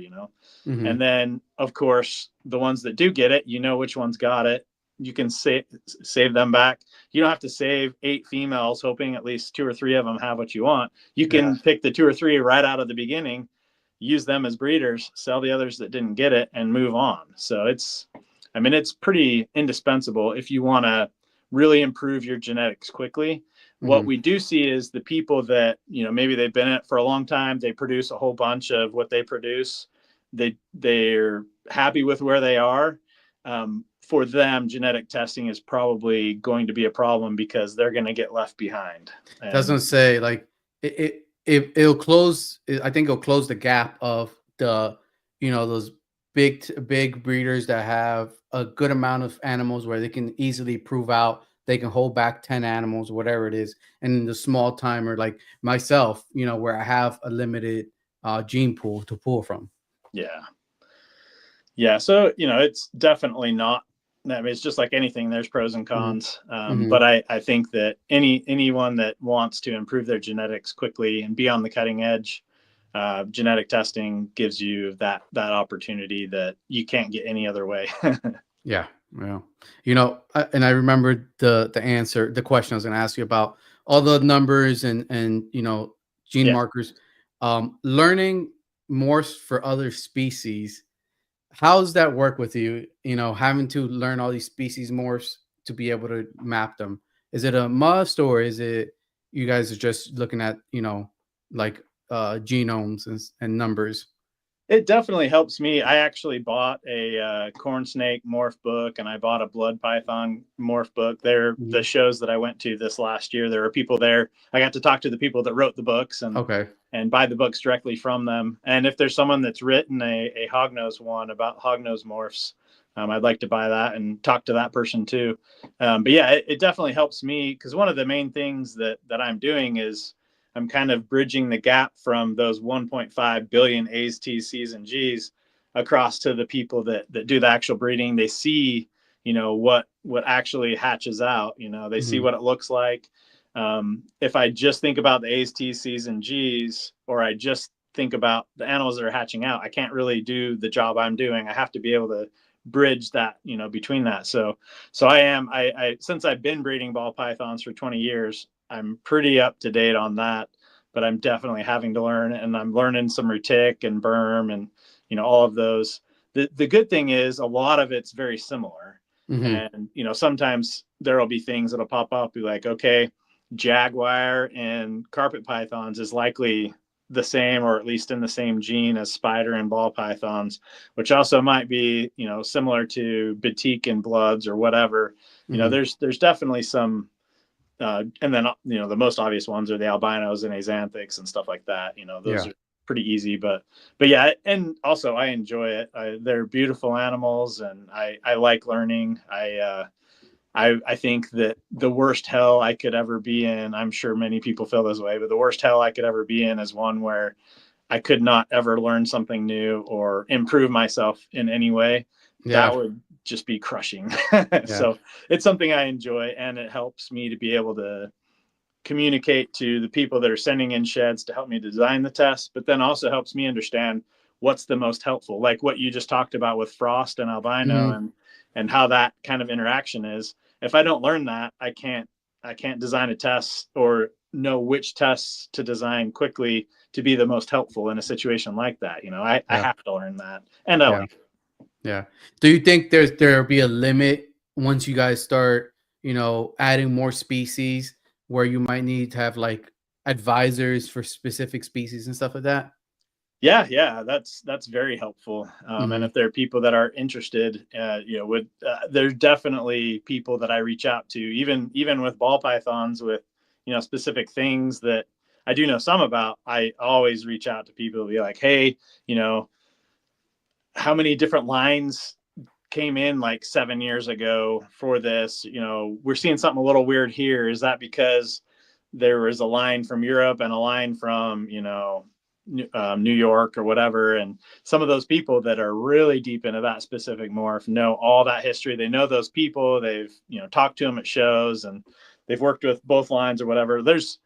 And then of course the ones that do get it, which ones got it, you can save them back. You don't have to save 8 females hoping at least 2 or 3 of them have what you want. You can pick the 2 or 3 right out of the beginning, use them as breeders, sell the others that didn't get it, and move on. So it's pretty indispensable if you want to really improve your genetics quickly. What we do see is the people that, maybe they've been in it for a long time, they produce a whole bunch of what they produce. They're happy with where they are. For them, genetic testing is probably going to be a problem because they're going to get left behind. Doesn't say like it'll close. I think it'll close the gap of the, those big breeders that have a good amount of animals where they can easily prove out they can hold back 10 animals, whatever it is. And the small timer like myself, where I have a limited gene pool to pull from. Yeah. So, it's definitely not, it's just like anything, there's pros and cons. But I think that anyone that wants to improve their genetics quickly and be on the cutting edge, genetic testing gives you that opportunity that you can't get any other way. Yeah. Well, and I remember the question I was going to ask you about all the numbers and gene markers, learning more for other species. How does that work with you? Having to learn all these species morphs to be able to map them. Is it a must, or is it you guys are just looking at like genomes and numbers? It definitely helps me. I actually bought a corn snake morph book, and I bought a blood python morph book. They're the shows that I went to this last year. There were people there. I got to talk to the people that wrote the books and buy the books directly from them. And if there's someone that's written a hognose one about hognose morphs, I'd like to buy that and talk to that person too. But yeah, it definitely helps me, because one of the main things that I'm doing is I'm kind of bridging the gap from those 1.5 billion A's, T's, C's, and G's across to the people that do the actual breeding. They see, what actually hatches out. They see what it looks like. If I just think about the A's, T's, C's, and G's, or I just think about the animals that are hatching out, I can't really do the job I'm doing. I have to be able to bridge that, between that. So I since I've been breeding ball pythons for 20 years, I'm pretty up to date on that, but I'm definitely having to learn, and I'm learning some retic and berm and, all of those. The good thing is a lot of it's very similar. And, sometimes there'll be things that'll pop up, be like, okay, jaguar and carpet pythons is likely the same, or at least in the same gene as spider and ball pythons, which also might be, similar to batik and bloods or whatever. There's definitely some, and then, the most obvious ones are the albinos and axanthics and stuff like that. Those are pretty easy, but yeah. And also I enjoy it. They're beautiful animals, and I like learning. I think that the worst hell I could ever be in, I'm sure many people feel this way, but the worst hell I could ever be in is one where I could not ever learn something new or improve myself in any way. Yeah. That would just be crushing. Yeah. So it's something I enjoy, and it helps me to be able to communicate to the people that are sending in sheds to help me design the test, but then also helps me understand what's the most helpful, like what you just talked about with frost and albino, Mhm. and how that kind of interaction is. If I don't learn that, I can't design a test or know which tests to design quickly to be the most helpful in a situation like that. I Yeah. have to learn that, and I Yeah. like it. Yeah. Do you think there'll be a limit once you guys start, adding more species where you might need to have like advisors for specific species and stuff like that? Yeah, that's very helpful. And Mhm. if there are people that are interested, would there's definitely people that I reach out to, even with ball pythons, with specific things that I do know some about. I always reach out to people and be like, hey, you know, how many different lines came in like 7 years ago for this? We're seeing something a little weird here. Is that because there was a line from Europe and a line from New York or whatever? And some of those people that are really deep into that specific morph know all that history. They know those people. They've talked to them at shows, and they've worked with both lines or whatever. There's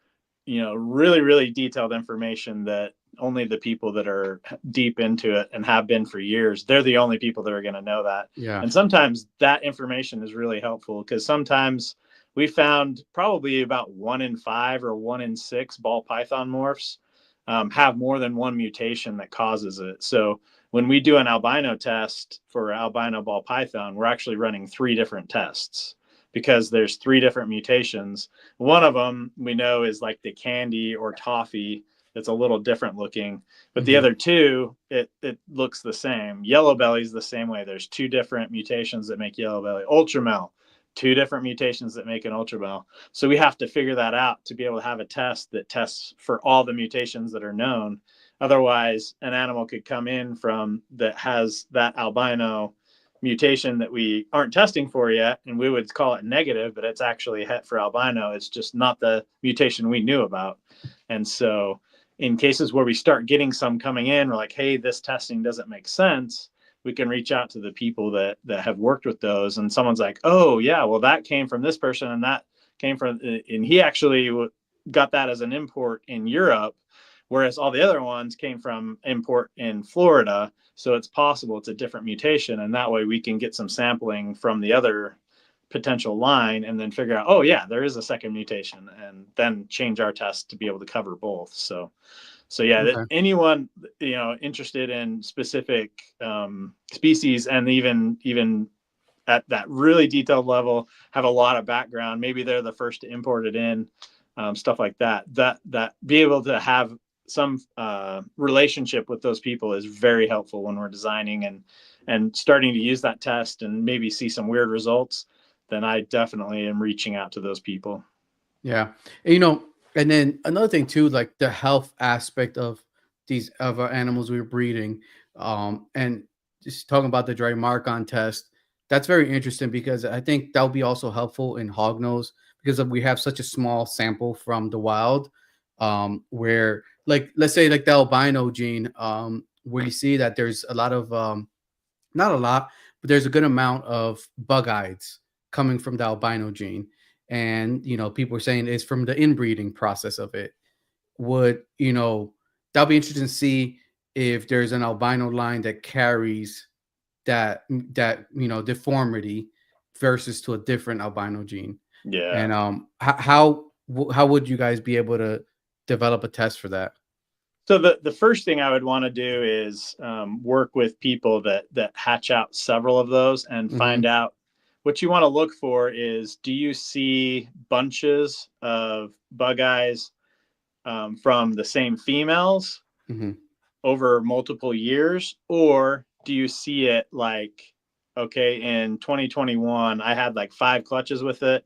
really, really detailed information that only the people that are deep into it and have been for years, they're the only people that are going to know that. Yeah. And sometimes that information is really helpful, because sometimes we found probably about 1 in 5 or 1 in 6 ball python morphs have more than one mutation that causes it. So when we do an albino test for albino ball python, we're actually running 3 different tests, because there's 3 different mutations. One of them we know is like the candy or toffee. It's a little different looking, but the Mhm. other 2, it looks the same. Yellow belly is the same way. There's 2 different mutations that make yellow belly. Ultramel, 2 different mutations that make an ultramel. So we have to figure that out to be able to have a test that tests for all the mutations that are known. Otherwise, an animal could come in from that has that albino mutation that we aren't testing for yet, and we would call it negative, but it's actually het for albino. It's just not the mutation we knew about. And so in cases where we start getting some coming in, we're like, hey, this testing doesn't make sense. We can reach out to the people that have worked with those, and someone's like, oh yeah, well that came from this person, and that came from, and he actually got that as an import in Europe, whereas all the other ones came from import in Florida. So it's possible it's a different mutation, and that way we can get some sampling from the other potential line and then figure out, oh yeah, there is a second mutation, and then change our test to be able to cover both. So yeah, that Okay. anyone interested in specific species, and even at that really detailed level, have a lot of background. Maybe they're the first to import it in, stuff like that. That be able to have some relationship with those people is very helpful when we're designing and starting to use that test and maybe see some weird results. Then I definitely am reaching out to those people. Yeah. And, and then another thing too, like the health aspect of our animals we're breeding, and just talking about the dry mark-on test, that's very interesting because I think that'll be also helpful in hognose because we have such a small sample from the wild, where like let's say like the albino gene, where you see that there's a lot of not a lot, but there's a good amount of bug eyes coming from the albino gene. And, people are saying it's from the inbreeding process of it. Would, that'll be interesting to see if there's an albino line that carries that deformity versus to a different albino gene. Yeah. And how would you guys be able to develop a test for that? So the first thing I would want to do is work with people that hatch out several of those and Hmm. find out what you want to look for is, do you see bunches of bug eyes from the same females Hmm. over multiple years, or do you see it like, okay, in 2021 I had like 5 clutches with it,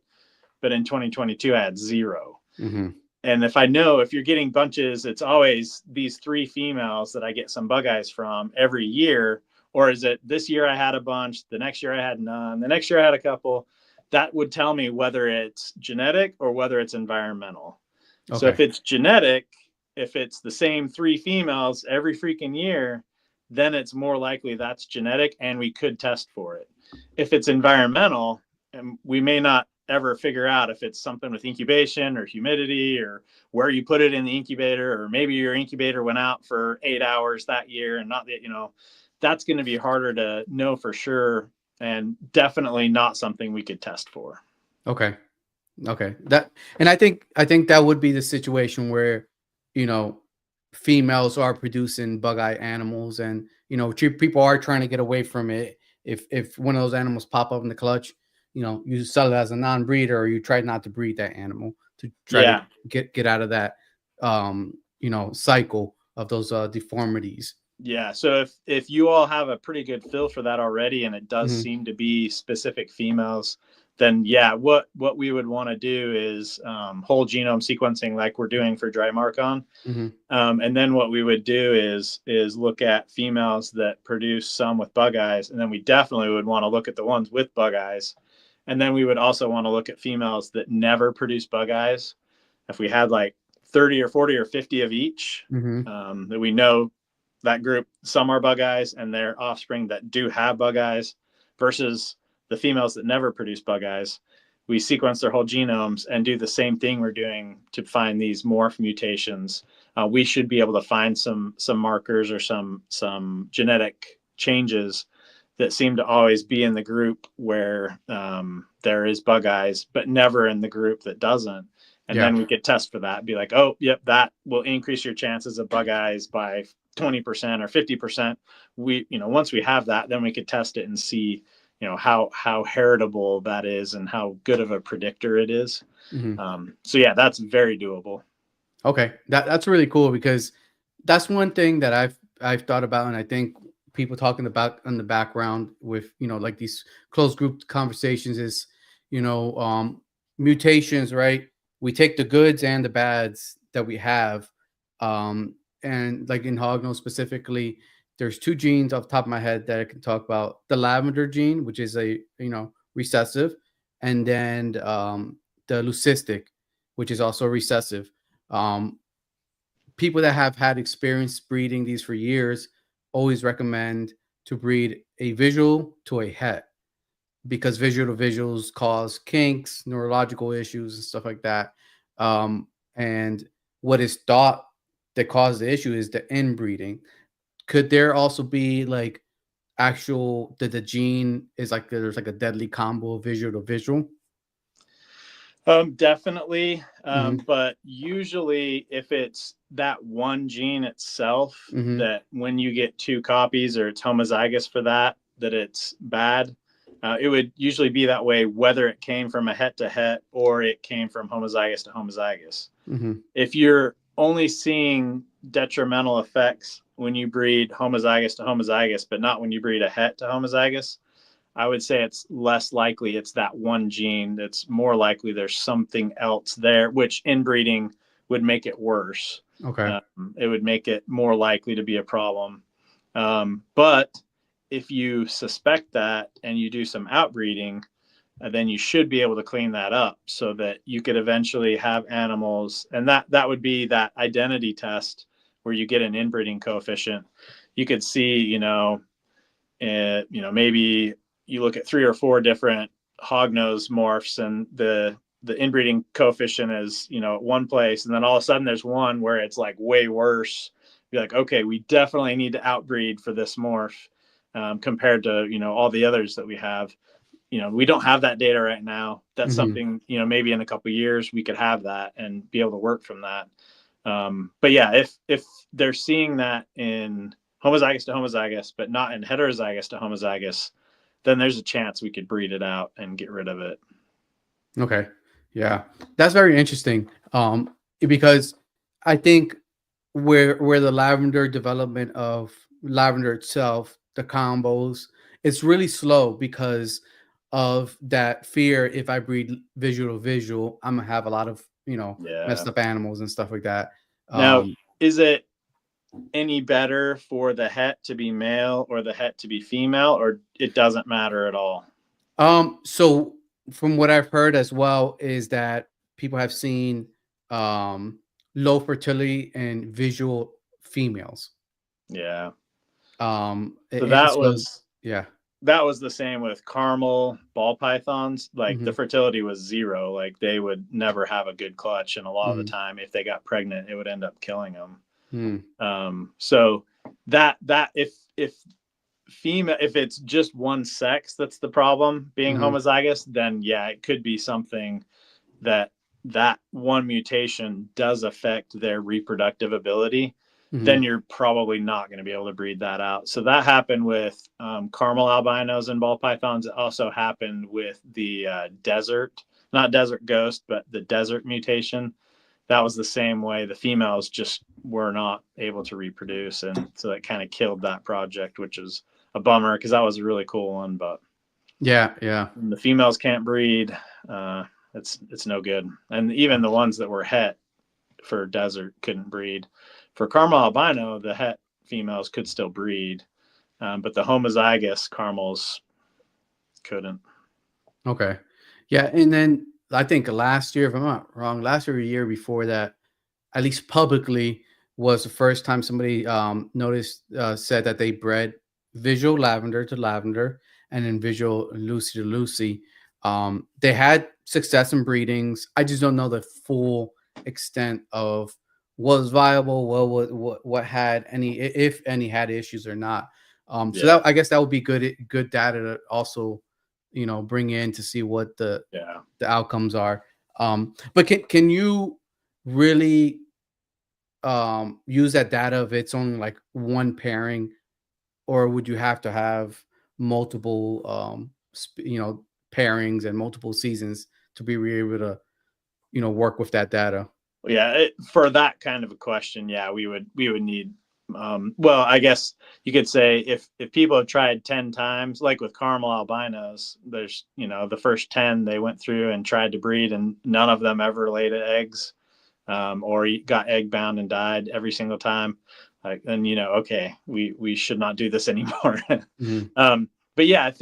but in 2022 I had 0. Hmm. And if you're getting bunches, it's always these 3 females that I get some bug eyes from every year. Or is it this year I had a bunch, the next year I had none, the next year I had a couple? That would tell me whether it's genetic or whether it's environmental. So Okay. if it's genetic, if it's the same 3 females every freaking year, then it's more likely that's genetic and we could test for it. If it's environmental, and we may not ever figure out if it's something with incubation or humidity or where you put it in the incubator, or maybe your incubator went out for 8 hours that year and not, that's going to be harder to know for sure, and definitely not something we could test for. Okay. And I think that would be the situation where, females are producing bug-eye animals, and people are trying to get away from it. If one of those animals pop up in the clutch, you sell it as a non-breeder, or you try not to breed that animal to try to get out of that cycle of those deformities. Yeah. So if you all have a pretty good feel for that already, and it does seem to be specific females, then what we would want to do is whole genome sequencing, like we're doing for dry marcon. And then what we would do is look at females that produce some with bug eyes, and then we definitely would want to look at the ones with bug eyes. And then we would also want to look at females that never produce bug eyes. If we had like 30 or 40 or 50 of each, that we know that group, some are bug eyes and their offspring that do have bug eyes, versus the females that never produce bug eyes, we sequence their whole genomes and do the same thing we're doing to find these morph mutations. We should be able to find some markers or some genetic changes that seem to always be in the group where there is bug eyes, but never in the group that doesn't. And then we could test for that, be like, oh, yep, that will increase your chances of bug eyes by 20% or 50%. Once we have that, then we could test it and see, how heritable that is and how good of a predictor it is. That's very doable. Okay. That's really cool, because that's one thing that I've thought about. And I think people talking about in the background with, like these closed group conversations is, mutations, right? We take the goods and the bads that we have. And like in hognose specifically, there's 2 genes off the top of my head that I can talk about. The lavender gene, which is a, recessive, and then the leucistic, which is also recessive. People that have had experience breeding these for years always recommend to breed a visual to a het, because visual to visuals cause kinks, neurological issues, and stuff like that. And what is thought that causes the issue is the inbreeding. Could there also be like actual that the gene is like there's like a deadly combo of visual to visual? Definitely. But usually if it's that one gene itself, that when you get 2 copies or it's homozygous for that it's bad. It would usually be that way, whether it came from a het to het or it came from homozygous to homozygous. If you're only seeing detrimental effects when you breed homozygous to homozygous, but not when you breed a het to homozygous, I would say it's less likely it's that one gene. It's more likely there's something else there, which inbreeding would make it worse. Okay. It would make it more likely to be a problem. But if you suspect that and you do some outbreeding, then you should be able to clean that up so that you could eventually have animals. And that would be that identity test where you get an inbreeding coefficient. You could see, maybe you look at 3 or 4 different hognose morphs, and the inbreeding coefficient is, at one place, and then all of a sudden there's one where it's like way worse. Be like, okay, we definitely need to outbreed for this morph compared to, all the others that we have. We don't have that data right now. That's something, maybe in a couple of years we could have that and be able to work from that. But yeah, if they're seeing that in homozygous to homozygous, but not in heterozygous to homozygous, then there's a chance we could breed it out and get rid of it. Okay. Yeah. That's very interesting. Because I think where the lavender development of lavender itself, the combos, it's really slow because of that fear. If I breed visual to visual, I'm gonna have a lot of, messed up animals and stuff like that. Now, is it any better for the het to be male or the het to be female, or it doesn't matter at all? So from what I've heard as well is that people have seen low fertility and visual females. Yeah. So And so yeah. that was the same with caramel ball pythons. Like the Hmm. fertility was zero. Like they would never have a good clutch, and a lot of the Hmm. time, if they got pregnant, it would end up killing them. Hmm. So that if it's just one sex that's the problem being Hmm. homozygous, then yeah, it could be something that that one mutation does affect their reproductive ability. Then Hmm. you're probably not going to be able to breed that out. So that happened with caramel albinos and ball pythons. It also happened with the not desert ghost, but the desert mutation. That was the same way. The females just were not able to reproduce, and so that kind of killed that project, which is a bummer because that was a really cool one. But Yeah. Yeah. when the females can't breed, uh, it's no good. And even the ones that were het for desert couldn't breed. For caramel albino, the het females could still breed, but the homozygous caramels couldn't. Okay. Yeah. And then I think last year, if I'm not wrong, last year or a year before that, at least publicly, was the first time somebody noticed said that they bred visual lavender to lavender and then visual Lucy to Lucy. They had success in breedings. I just don't know the full extent of what was viable, what had any, if any, had issues or not. So Yeah, that, I guess that would be good data to also, bring in to see what yeah. the outcomes are. But can you really use that data if it's only like one pairing, or would you have to have multiple pairings and multiple seasons to be really able to work with that data? Yeah, for that kind of a question, yeah, we would need. Well, I guess you could say if people have tried 10 times, like with caramel albinos, there's the first 10 they went through and tried to breed, and none of them ever laid eggs, or got egg bound and died every single time. Like, then okay, we should not do this anymore. Hmm. But yeah, if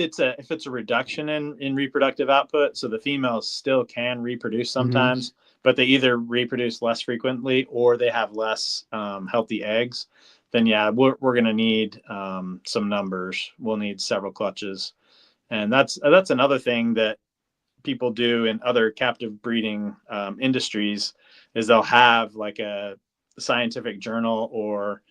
it's a reduction in reproductive output, so the females still can reproduce Hmm. sometimes, but they either reproduce less frequently or they have less healthy eggs, then yeah, we're going to need some numbers. We'll need several clutches, and that's another thing that people do in other captive breeding industries is they'll have like a scientific journal or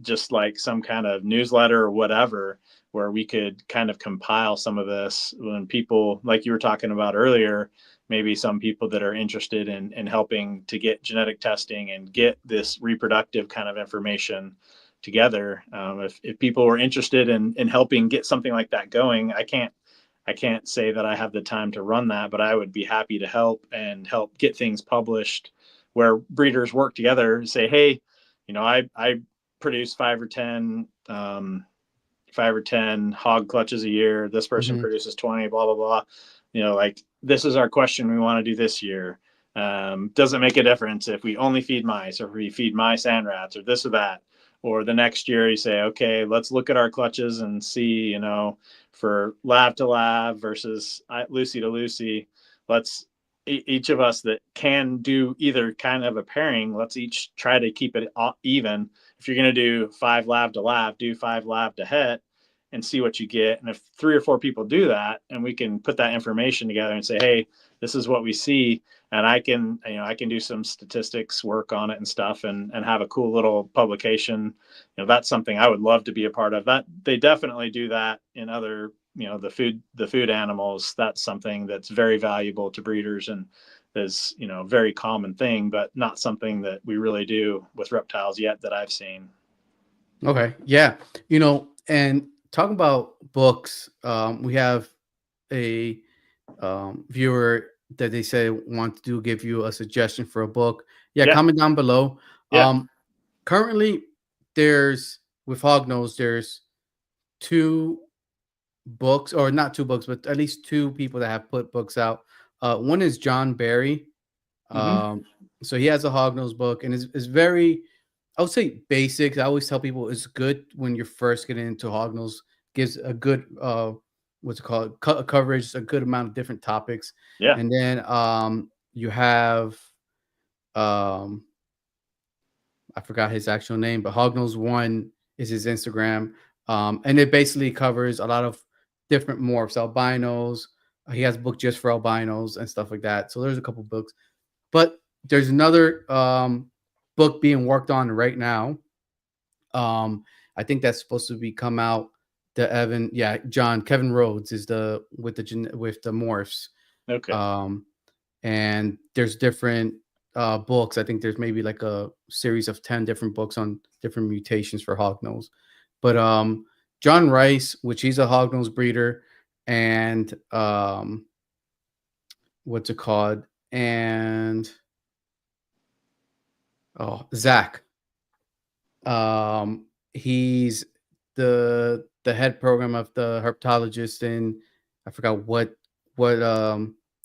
just like some kind of newsletter or whatever where we could kind of compile some of this when people like you were talking about earlier, maybe some people that are interested in helping to get genetic testing and get this reproductive kind of information together. If people were interested in helping get something like that going, I can't say that I have the time to run that, but I would be happy to help and help get things published where breeders work together and say, hey, I produce 5 or 10 hog clutches a year. This person Hmm. produces 20, blah, blah, blah. Like this is our question we want to do this year. Doesn't make a difference if we only feed mice or if we feed mice and rats or this or that. Or the next year you say, okay, let's look at our clutches and see, for lav to lav versus Lucy to Lucy. Let's each of us that can do either kind of a pairing, let's each try to keep it even. If you're going to do 5 lav to lav, do 5 lav to het and see what you get. And if 3 or 4 people do that, and we can put that information together and say, hey, this is what we see, and I can do some statistics work on it and stuff, and have a cool little publication. That's something I would love to be a part of. That they definitely do that in other, the food animals. That's something that's very valuable to breeders and is very common thing, but not something that we really do with reptiles yet that I've seen. Okay. Yeah. And talking about books, we have a viewer that they say want to give you a suggestion for a book. Yeah, Yeah, comment down below. yeah. Currently, there's with Hognose, there's two books, or not two books, but at least two people that have put books out. One is John Barry. Mm-hmm. Um, so he has a Hognose book, and it's very, I would say, basic. I always tell people it's good when you're first getting into Hognose. Gives a good what's it called, coverage, a good amount of different topics. Yeah. And then you have um I forgot his actual name, but Hognose1 is his Instagram. And it basically covers a lot of different morphs, albinos. He has a book just for albinos and stuff like that. So there's a couple books, but there's another book being worked on right now. I think that's supposed to be come out. Kevin Rhodes is with the morphs. Okay. And there's different books. I think there's maybe like a series of 10 different books on different mutations for hognose. But John Rice, which he's a hognose breeder, and what's it called? And Zach. He's the head program of the herpetologist in, I forgot what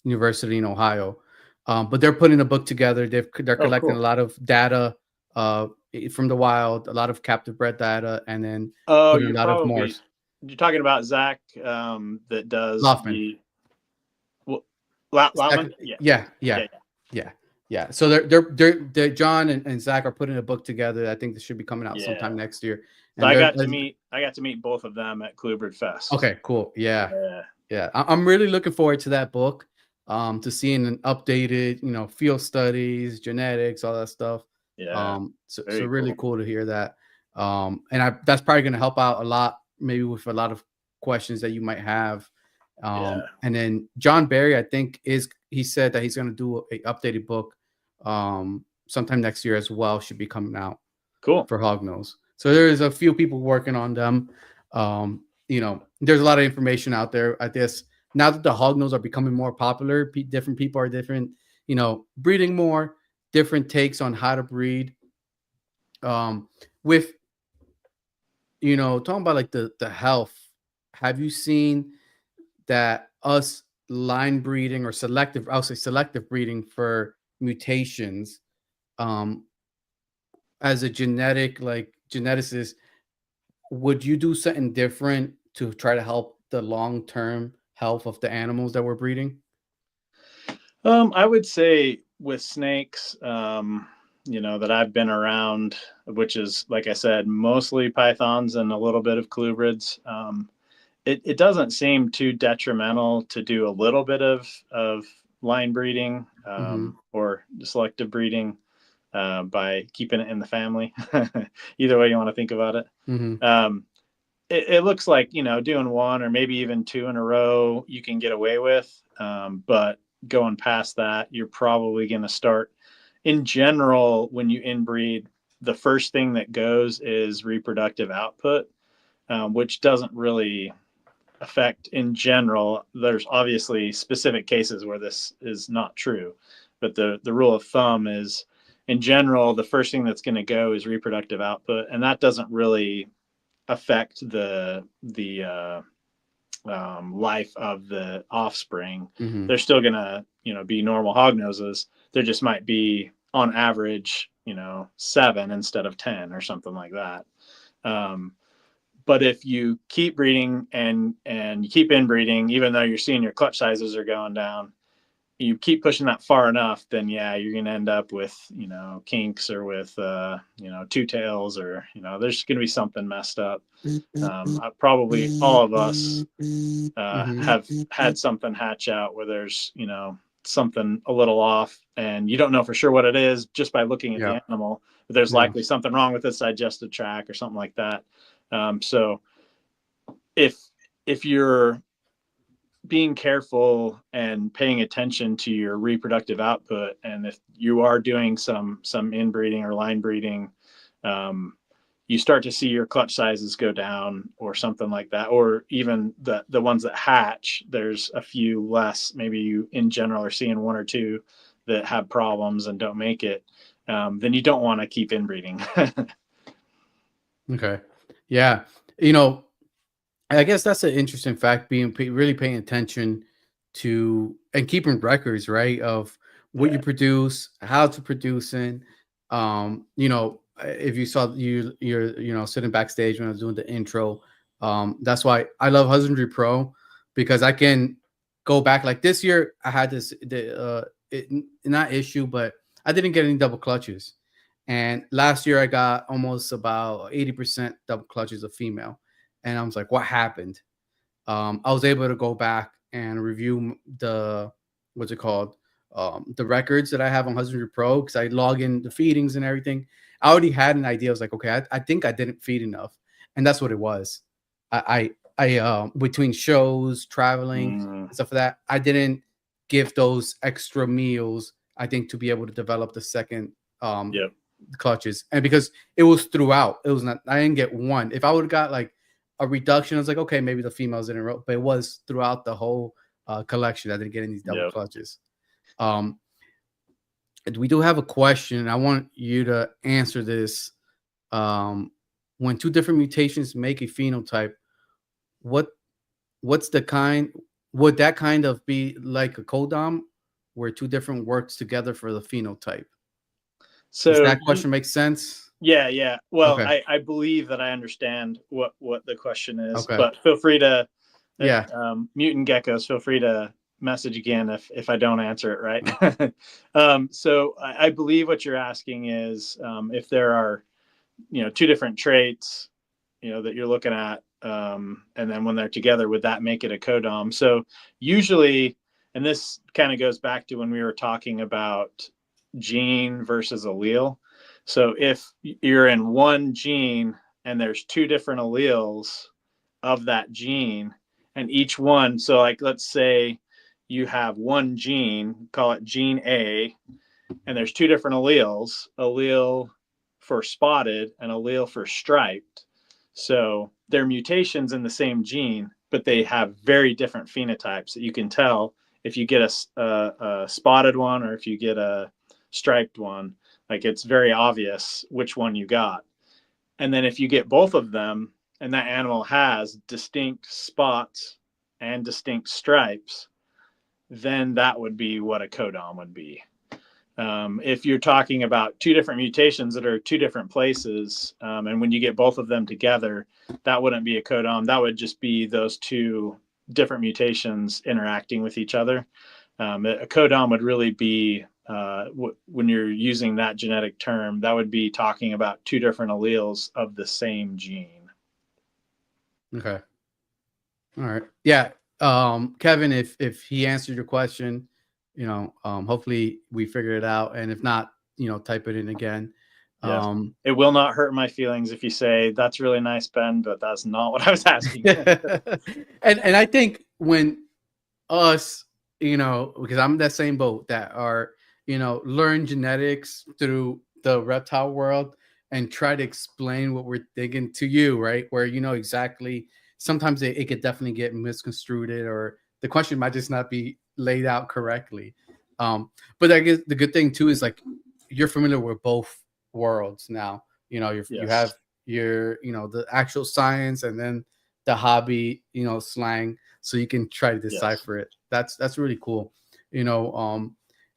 university in Ohio. But they're putting a book together. They're collecting cool. a lot of data from the wild, a lot of captive bred data, and then You're a lot of morphs. You're talking about Zach that does Loftman. Lauman? Yeah. So they're John and Zach are putting a book together. I think this should be coming out sometime next year. And so I got to meet both of them at Kluberg Fest. Okay, cool. Yeah. I'm really looking forward to that book. To seeing an updated, field studies, genetics, all that stuff. Yeah. So really cool to hear that. And that's probably going to help out a lot, maybe with a lot of questions that you might have. And then John Barry, I think he said that he's going to do an updated book sometime next year as well. Should be coming out. Cool. For hognose. So there's a few people working on them. There's a lot of information out there. I guess now that the hognose are becoming more popular, different people are different, breeding more, different takes on how to breed. With, talking about like the health, have you seen that us line breeding or selective breeding for mutations, as a geneticist, would you do something different to try to help the long-term health of the animals that we're breeding? I would say with snakes, that I've been around, which is, like I said, mostly pythons and a little bit of colubrids. It doesn't seem too detrimental to do a little bit of line breeding or selective breeding by keeping it in the family. Either way you want to think about it. It looks like, doing one or maybe even two in a row you can get away with. But going past that, you're probably going to start, in general, when you inbreed, the first thing that goes is reproductive output, which doesn't really affect in general. There's obviously specific cases where this is not true, but the rule of thumb is, in general, the first thing that's going to go is reproductive output, and that doesn't really affect the life of the offspring. They're still going to, be normal hognoses. There just might be, on average, 7 instead of 10 or something like that. But if you keep breeding and you keep inbreeding, even though you're seeing your clutch sizes are going down, you keep pushing that far enough, then you're going to end up with, kinks or with, two tails, or, there's going to be something messed up. Probably all of us have had something hatch out where there's, something a little off, and you don't know for sure what it is just by looking at the animal, but there's likely something wrong with its digestive tract or something like that. So if you're being careful and paying attention to your reproductive output, and if you are doing some inbreeding or line breeding, you start to see your clutch sizes go down or something like that, or even the ones that hatch, there's a few less. Maybe you in general are seeing one or two that have problems and don't make it. Then you don't want to keep inbreeding. Okay. Yeah. I guess that's an interesting fact, really paying attention to and keeping records, right, of what you produce, how to produce it. If you saw you're sitting backstage when I was doing the intro, that's why I love Husbandry Pro, because I can go back. Like this year, I had not issue, but I didn't get any double clutches, And last year I got almost about 80% double clutches of female. And I was like, what happened? I was able to go back and review the, what's it called? The records that I have on Husbandry Pro, because I log in the feedings and everything. I already had an idea. I was like, okay, I think I didn't feed enough. And that's what it was. I between shows, traveling, and stuff like that, I didn't give those extra meals, I think, to be able to develop the second clutches. And because it was throughout, it was not, I didn't get one. If I would have got like a reduction, I was like, okay, maybe the females didn't roll, but it was throughout the whole collection. I didn't get any these double clutches. We do have a question. I want you to answer this. When two different mutations make a phenotype, what's the kind? Would that kind of be like a codom, where two different works together for the phenotype? So does that question make sense? Yeah. Well, okay. I believe that I understand what the question is, okay. but feel free to, mutant geckos, feel free to message again if I don't answer it right. So I believe what you're asking is if there are, two different traits, that you're looking at, and then when they're together, would that make it a codom? So usually, and this kind of goes back to when we were talking about gene versus allele. So if you're in one gene and there's two different alleles of that gene, and each one, so like let's say you have one gene, call it gene A, and there's two different alleles, allele for spotted and allele for striped. So they're mutations in the same gene, but they have very different phenotypes that you can tell if you get a spotted one or if you get a striped one. Like it's very obvious which one you got. And then if you get both of them and that animal has distinct spots and distinct stripes, then that would be what a codom would be. If you're talking about two different mutations that are two different places, and when you get both of them together, that wouldn't be a codom. That would just be those two different mutations interacting with each other. A codom would really be, when you're using that genetic term, that would be talking about two different alleles of the same gene. Okay. All right. Yeah. Kevin, if he answered your question, hopefully we figure it out. And if not, type it in again. It will not hurt my feelings if you say that's really nice, Ben, but that's not what I was asking. and I think when us, because I'm in that same boat, that are, learn genetics through the reptile world and try to explain what we're thinking to you, right? Where exactly, sometimes it could definitely get misconstrued, or the question might just not be laid out correctly. But I guess the good thing too is like you're familiar with both worlds now. You have your the actual science and then the hobby slang, so you can try to decipher it. That's really cool.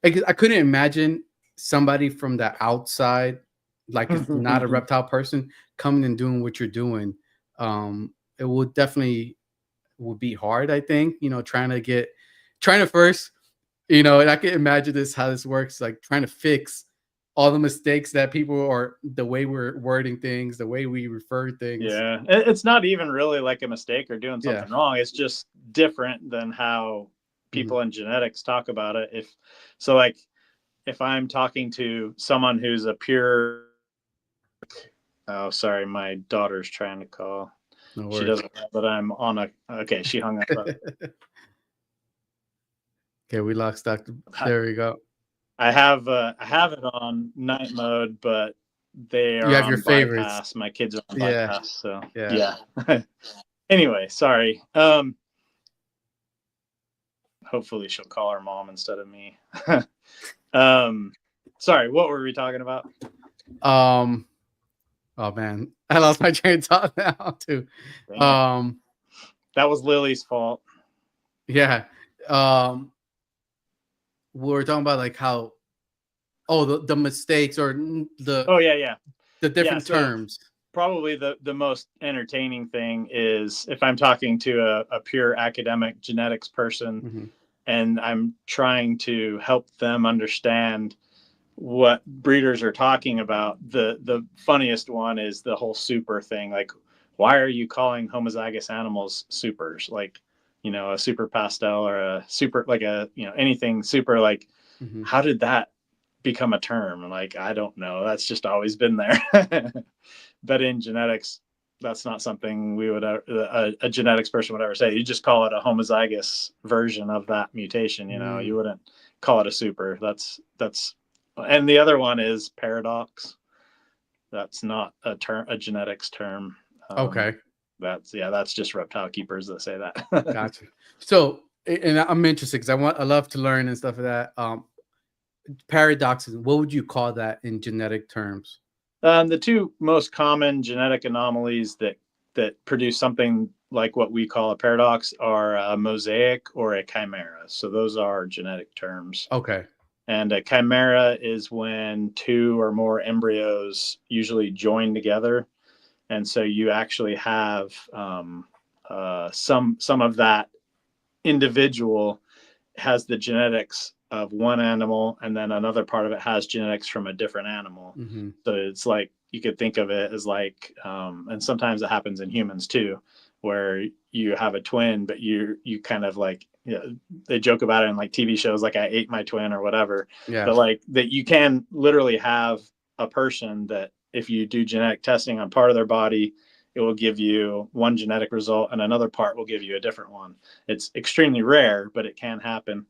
I couldn't imagine somebody from the outside, like if not a reptile person, coming and doing what you're doing. It would definitely be hard, I think, trying to first, and I can imagine how this works, like trying to fix all the mistakes that people, or the way we're wording things, the way we refer things. Yeah. It's not even really like a mistake or doing something wrong. It's just different than how people in genetics talk about it. If I'm talking to someone who's a pure, oh, sorry, my daughter's trying to call. No, she doesn't know that I'm on okay, she hung up. Okay, we lost Dr. There we go. I have it on night mode, but they are on your favorites. Bypass. My kids are on bypass, so yeah. Anyway, sorry. Hopefully she'll call her mom instead of me. Sorry, what were we talking about? Oh man, I lost my train of thought now too. That was Lily's fault. Yeah. We were talking about like how, the mistakes, or the the different terms. Probably the most entertaining thing is if I'm talking to a pure academic genetics person, and I'm trying to help them understand what breeders are talking about. The funniest one is the whole super thing. Like, why are you calling homozygous animals supers? Like, a super pastel or a super, like a, anything super, like, Mm-hmm. how did that become a term? Like, I don't know. That's just always been there. But in genetics, that's not something we would, a genetics person would ever say. You just call it a homozygous version of that mutation. You wouldn't call it a super. That's and the other one is paradox. That's not a genetics term. Okay, That's just reptile keepers that say that. gotcha. So, and I'm interested because I love to learn and stuff like that. Paradoxes. What would you call that in genetic terms? The two most common genetic anomalies that produce something like what we call a paradox are a mosaic or a chimera. So those are genetic terms. Okay. And a chimera is when two or more embryos usually join together, and so you actually have some of that individual has the genetics of one animal, and then another part of it has genetics from a different animal. Mm-hmm. So it's like you could think of it as like, and sometimes it happens in humans too, where you have a twin, but you kind of like, they joke about it in like TV shows, like I ate my twin or whatever. Yeah. But like that, you can literally have a person that if you do genetic testing on part of their body, it will give you one genetic result and another part will give you a different one. It's extremely rare, but it can happen.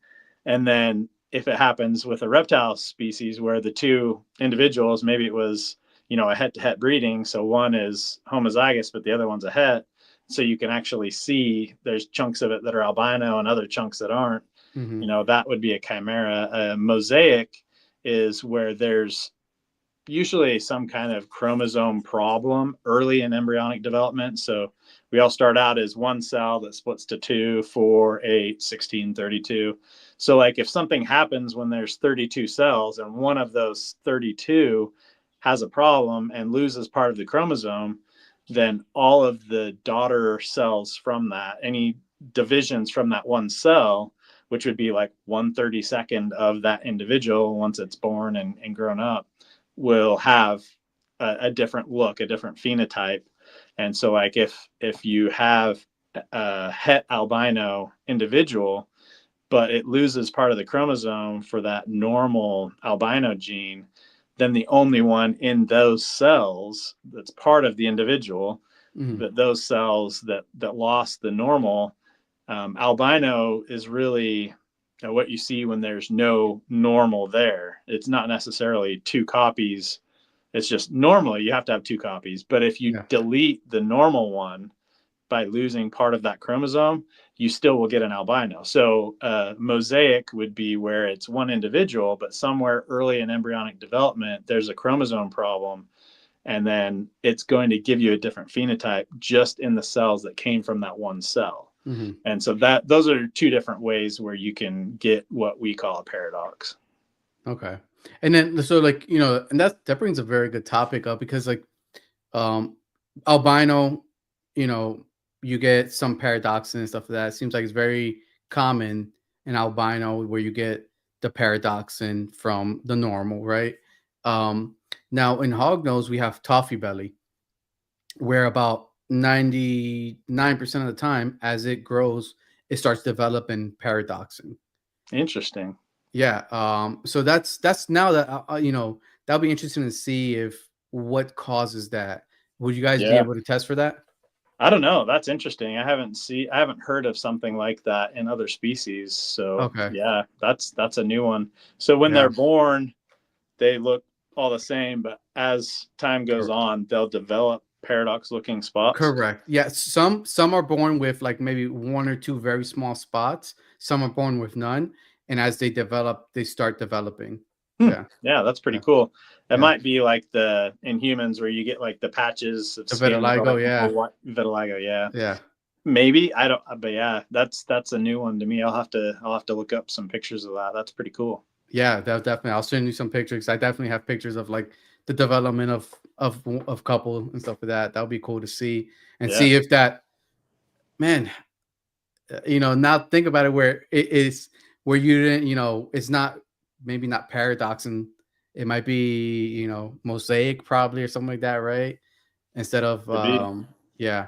And then if it happens with a reptile species where the two individuals, maybe it was, a het-to-het breeding, so one is homozygous, but the other one's a het, so you can actually see there's chunks of it that are albino and other chunks that aren't, Mm-hmm. that would be a chimera. A mosaic is where there's usually some kind of chromosome problem early in embryonic development. So we all start out as one cell that splits to 2, 4, 8, 16, 32. So like if something happens when there's 32 cells and one of those 32 has a problem and loses part of the chromosome, then all of the daughter cells from that, any divisions from that one cell, which would be like 1/32 of that individual once it's born and grown up, will have a different look, a different phenotype. And so like if you have a het albino individual, but it loses part of the chromosome for that normal albino gene, then the only one in those cells that's part of the individual, Mm-hmm. that those cells that lost the normal, albino is really what you see when there's no normal there. It's not necessarily two copies. It's just normally you have to have two copies. But if you Yeah. delete the normal one by losing part of that chromosome, you still will get an albino. So mosaic would be where it's one individual, but somewhere early in embryonic development, there's a chromosome problem. And then it's going to give you a different phenotype just in the cells that came from that one cell. Mm-hmm. And so those are two different ways where you can get what we call a paradox. Okay. And then so like, and that brings a very good topic up because like um albino, you know, you get some paradoxes and stuff like that. It seems like it's very common in albino where you get the paradoxin from the normal, right? Now in hognose we have toffee belly, where about 99% of the time as it grows, it starts developing paradoxin. Interesting. Yeah. So that's now that that'll be interesting to see if what causes that. Would you guys be Yeah. able to test for that? I don't know. That's interesting. I haven't heard of something like that in other species. So Okay. yeah, that's a new one. So when Yeah. they're born, they look all the same, but as time goes Cor- on, they'll develop paradox looking spots. Correct. Yeah. Some are born with like maybe one or two very small spots. Some are born with none, and as they develop, they start developing. Yeah. Yeah, that's pretty Yeah. cool. It Yeah. might be like the in humans where you get like the patches of The skin that are vitiligo. like Yeah. more vitiligo. Yeah, Yeah. maybe I don't. But yeah, that's a new one to me. I'll have to look up some pictures of that. That's pretty cool. Yeah, definitely. I'll send you some pictures. I definitely have pictures of like the development of couple and stuff like that. That would be cool to see and Yeah, see if that man, now think about it where it is where you didn't, it's not maybe not paradoxing It might be, mosaic probably or something like that, right? Instead of Could be. yeah.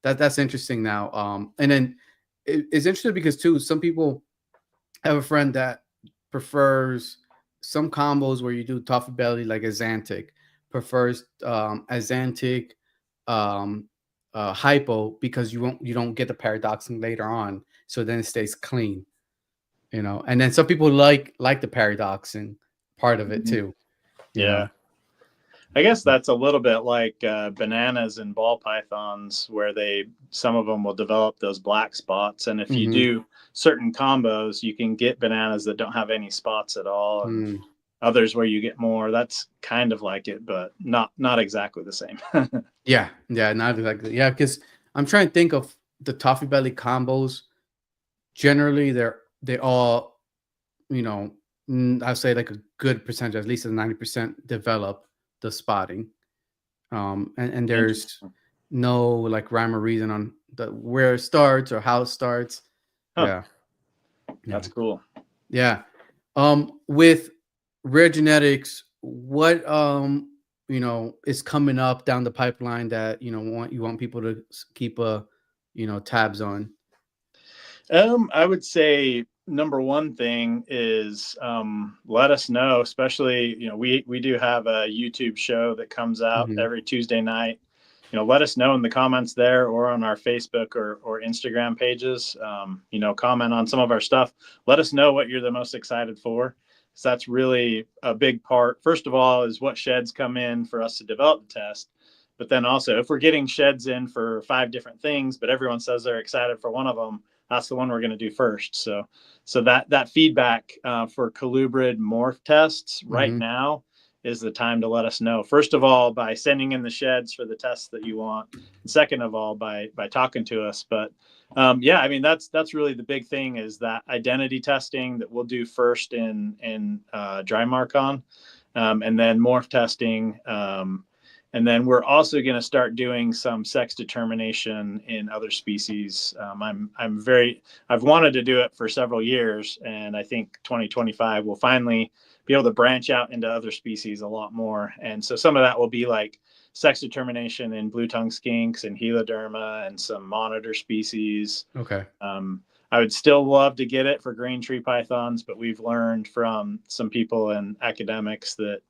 That's interesting now. And then it's interesting because too, some people, I have a friend that prefers some combos where you do toffee belly like Azantic, prefers Azantic hypo because you don't get the paradoxing later on, so then it stays clean, And then some people like the paradoxing part of it Mhm. too, you Yeah. know. I guess that's a little bit like bananas and ball pythons, where some of them will develop those black spots. And if you Mm-hmm. do certain combos, you can get bananas that don't have any spots at all, and Mm. others where you get more. That's kind of like it, but not exactly the same. Yeah, not exactly. Yeah, because I'm trying to think of the toffee belly combos. Generally, they all, you know, I'd say like a good percentage, at least a 90% develop the spotting. And there's Interesting. no like rhyme or reason on where it starts or how it starts. Huh. Yeah. Yeah. That's cool. Yeah. With rare genetics, what is coming up down the pipeline that you want people to keep tabs on? I would say number one thing is let us know. Especially, we do have a YouTube show that comes out Hmm. every Tuesday night. Let us know in the comments there or on our Facebook or Instagram pages. Comment on some of our stuff. Let us know what you're the most excited for. So that's really a big part. First of all, is what sheds come in for us to develop the test. But then also, if we're getting sheds in for 5 different things, but everyone says they're excited for one of them, that's the one we're going to do first. So that feedback for colubrid morph tests right Hmm. now is the time to let us know. First of all, by sending in the sheds for the tests that you want, and second of all, by talking to us. But yeah, I mean that's really the big thing, is that identity testing that we'll do first in dry marcon, and then morph testing. And then we're also going to start doing some sex determination in other species. I've wanted to do it for several years, and I think 2025 will finally be able to branch out into other species a lot more. And so some of that will be like sex determination in blue tongue skinks and heloderma and some monitor species. Okay. I would still love to get it for green tree pythons, but we've learned from some people and academics that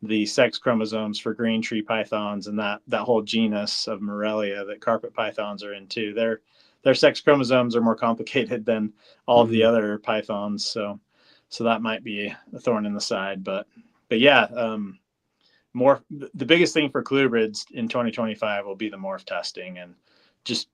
the sex chromosomes for green tree pythons and that whole genus of Morellia that carpet pythons are into, their sex chromosomes are more complicated than all of the Mm. other pythons. So that might be a thorn in the side. But yeah, more the biggest thing for colubrids in 2025 will be the morph testing, and just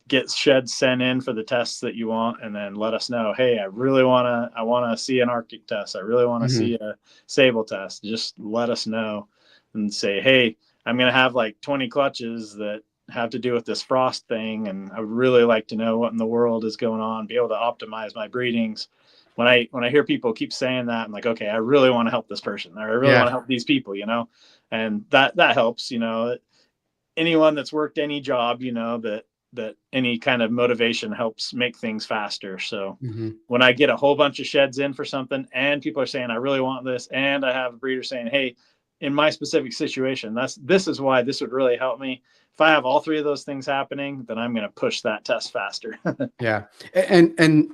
get sheds sent in for the tests that you want, and then let us know, hey, I want to see an Arctic test, I really want to Hmm. see a sable test. Just let us know and say, hey, I'm going to have like 20 clutches that have to do with this frost thing, and I would really like to know what in the world is going on, be able to optimize my breedings. When I hear people keep saying that, I'm like, okay, I really want to help this person, or I really want Yeah. to help these people, and that helps. Anyone that's worked any job, that any kind of motivation helps make things faster. So Hmm. when I get a whole bunch of sheds in for something, and people are saying I really want this, and I have a breeder saying, hey, in my specific situation, this is why this would really help me. If I have all 3 of those things happening, then I'm going to push that test faster. Yeah. And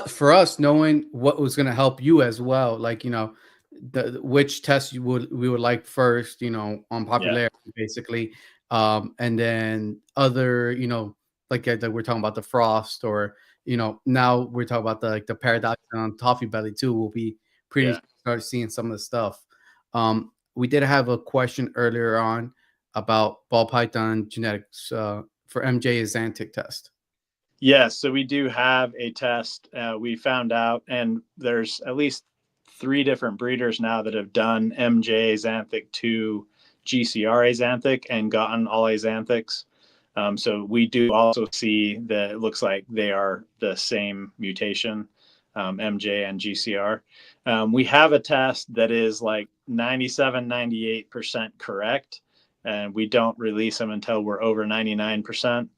for us, knowing what was going to help you as well, like which test we would like first, on Yeah, popularity, basically, and then other, like that we're talking about the frost, or now we're talking about the paradox on toffee belly too. We'll be pretty yeah. start seeing some of the stuff. We did have a question earlier on about ball python genetics for MJ Xanthic test. Yes, so we do have a test. We found out, and there's at least 3 different breeders now that have done MJ Xanthic to GCR Xanthic and gotten all Xanthics. So we do also see that it looks like they are the same mutation, MJ and GCR. We have a test that is like 97, 98% correct, and we don't release them until we're over 99%.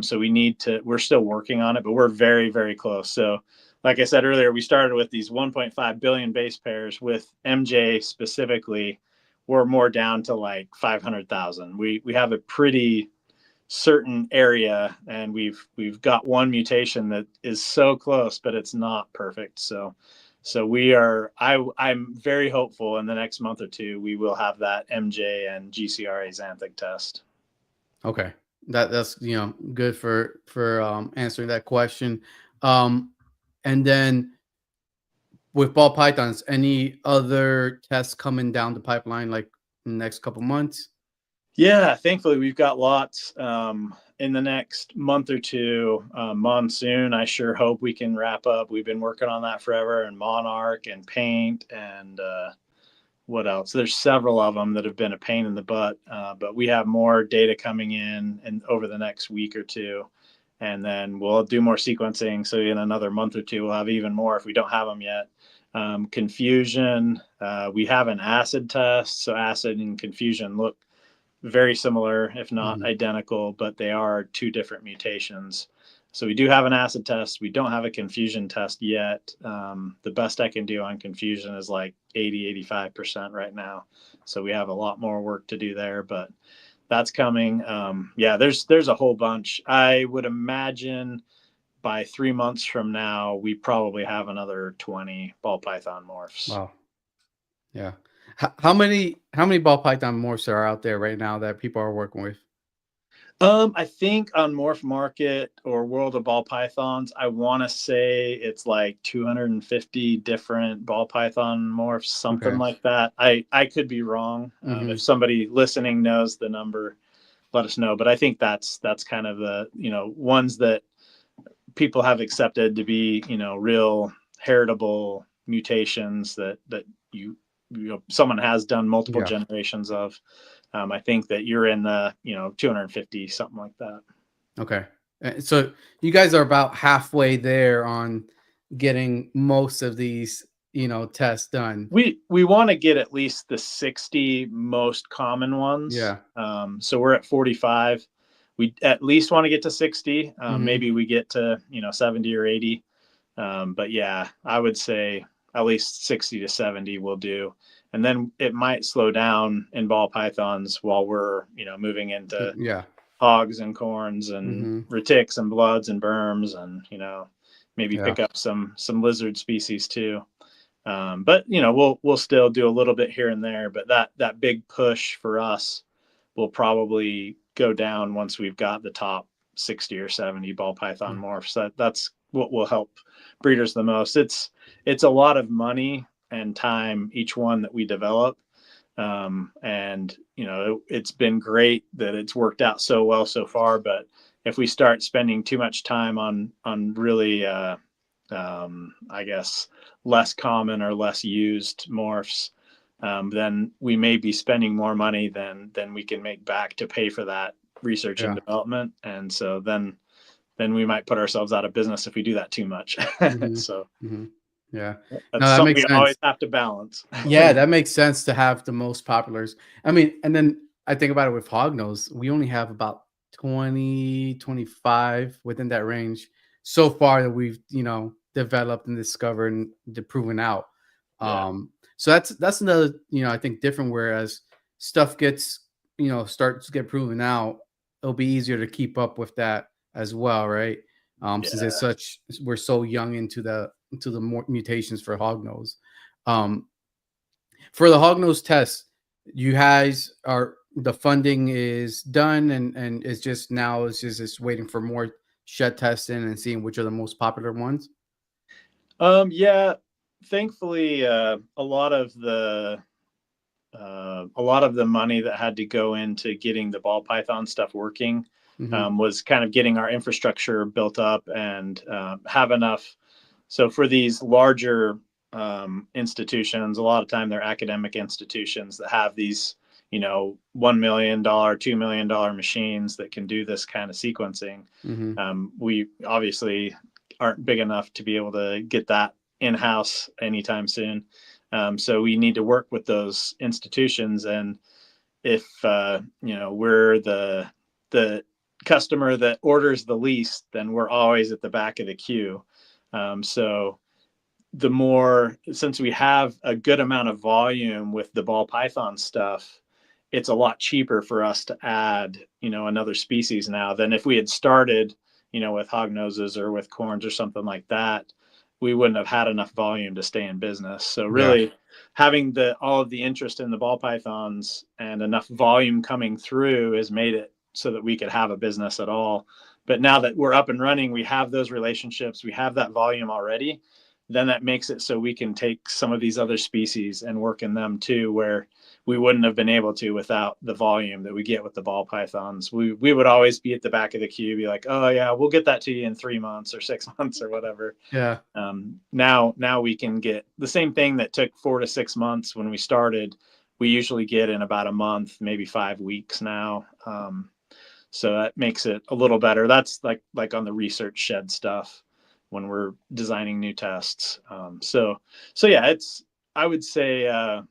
So we're still working on it, but we're very, very close. So like I said earlier, we started with these 1.5 billion base pairs. With MJ specifically, we're more down to like 500,000. We have a pretty certain area, and we've got one mutation that is so close, but it's not perfect. So we are, I'm very hopeful in the next month or two we will have that MJ and GCRA xanthic test. Okay, that's good for answering that question. And then with ball pythons, any other tests coming down the pipeline like in the next couple months? Yeah, thankfully we've got lots in the next month or two. Monsoon, I sure hope we can wrap up. We've been working on that forever, and Monarch and Paint and what else? There's several of them that have been a pain in the butt, but we have more data coming in and over the next week or two, and then we'll do more sequencing. So in another month or two, we'll have even more if we don't have them yet. Confusion, we have an acid test. So acid and confusion look very similar, if not identical, but they are two different mutations. So we do have an acid test. We don't have a confusion test yet. The best I can do on confusion is like 85% right now. So we have a lot more work to do there, but that's coming. Yeah, there's a whole bunch. I would imagine by 3 months from now, we probably have another 20 ball python morphs. Wow. Yeah. How many ball python morphs are out there right now that people are working with? I think on Morph Market or World of Ball Pythons, I want to say it's like 250 different ball python morphs, something Okay. like that. I could be wrong. If somebody listening knows the number, let us know. But I think that's kind of the ones that people have accepted to be real heritable mutations that someone has done multiple generations of. I think that you're in the 250, something like that. Okay, so you guys are about halfway there on getting most of these tests done. We want to get at least the 60 most common ones. Yeah. So we're at 45. We at least want to get to 60. Maybe we get to 70 or 80. But yeah, I would say at least 60 to 70 will do. And then it might slow down in ball pythons while we're moving into hogs and corns and retics and bloods and berms, and maybe pick up some lizard species too. But we'll still do a little bit here and there. But that big push for us will probably go down once we've got the top 60 or 70 ball python morphs. That's what will help breeders the most. It's a lot of money and time each one that we develop, and it's been great that it's worked out so well so far. But if we start spending too much time on really I guess less common or less used morphs, then we may be spending more money than we can make back to pay for that research and development. And so then we might put ourselves out of business if we do that too much. So yeah, that's something we always have to balance. Yeah, that makes sense to have the most populars. I mean, and then I think about it with hognose, we only have about 20, 25 within that range so far that we've developed and discovered and proven out. So that's another I think different. Whereas stuff gets starts to get proven out, it'll be easier to keep up with that as well, right? Since it's we're so young into the more mutations for hognose. For the hognose test, you guys the funding is done and it's just waiting for more shed testing and seeing which are the most popular ones. Yeah, thankfully, a lot of the money that had to go into getting the ball python stuff working was kind of getting our infrastructure built up and have enough. So for these larger institutions, a lot of time they're academic institutions that have these $1 million, $2 million machines that can do this kind of sequencing. We obviously aren't big enough to be able to get that in-house anytime soon. So we need to work with those institutions. And if, we're the customer that orders the least, then we're always at the back of the queue. So the more, since we have a good amount of volume with the ball python stuff, it's a lot cheaper for us to add, another species now than if we had started, with hognoses or with corns or something like that. We wouldn't have had enough volume to stay in business. So Yeah. really having all of the interest in the ball pythons and enough volume coming through has made it so that we could have a business at all. But now that we're up and running, we have those relationships, we have that volume already, then that makes it so we can take some of these other species and work in them too, where we wouldn't have been able to without the volume that we get with the ball pythons. We would always be at the back of the queue, be like, oh yeah, we'll get that to you in 3 months or 6 months or whatever. Yeah. Now we can get the same thing that took 4 to 6 months when we started. We usually get in about a month, maybe 5 weeks now. So that makes it a little better. That's like on the research shed stuff when we're designing new tests. So yeah, I would say,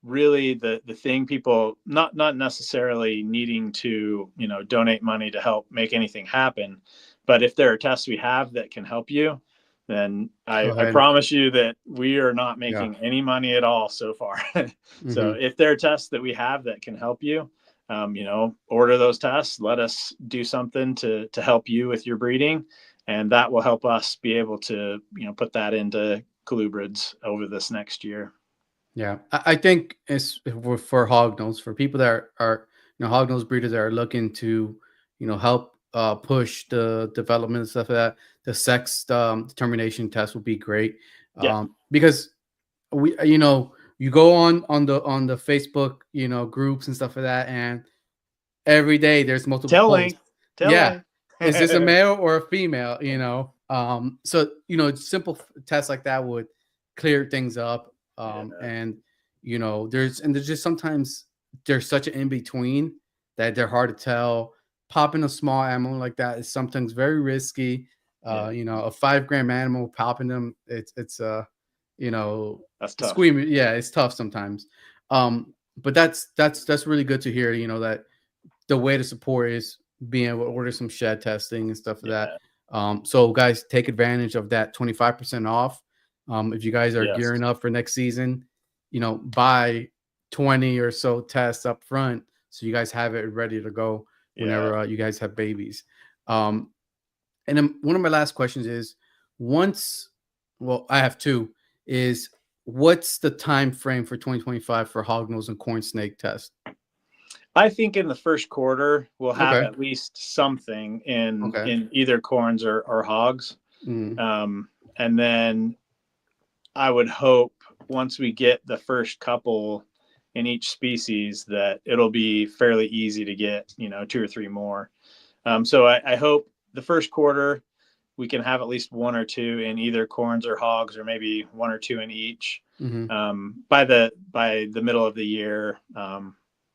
really the thing, people not necessarily needing to, donate money to help make anything happen, but if there are tests we have that can help you, then I promise you that we are not making any money at all so far. So if there are tests that we have that can help you, order those tests, let us do something to help you with your breeding. And that will help us be able to, put that into colubrids over this next year. Yeah, I think it's for hognose, for people that are hognose breeders that are looking to help push the development and stuff like that. The sex determination test will be great, Yeah. because we you go on the Facebook groups and stuff like that, and every day there's multiple posts. Yeah, is this a male or a female? So simple tests like that would clear things up. And there's just sometimes there's such an in between that they're hard to tell. Popping a small animal like that is sometimes very risky. A 5 gram animal, popping them, it's that's tough. squeamy. Yeah, it's tough sometimes. But that's really good to hear. That the way to support is being able to order some shed testing and stuff like that. So guys, take advantage of that 25% off. If you guys are gearing up for next season, buy 20 or so tests up front so you guys have it ready to go whenever you guys have babies. And then one of my last questions is, I have two, is what's the time frame for 2025 for hognose and corn snake test? I think in the first quarter we'll have at least something in either corns or hogs. And then I would hope once we get the first couple in each species that it'll be fairly easy to get, 2 or 3 more. So I hope the first quarter we can have at least 1 or 2 in either corns or hogs, or maybe 1 or 2 in each. By the middle of the year,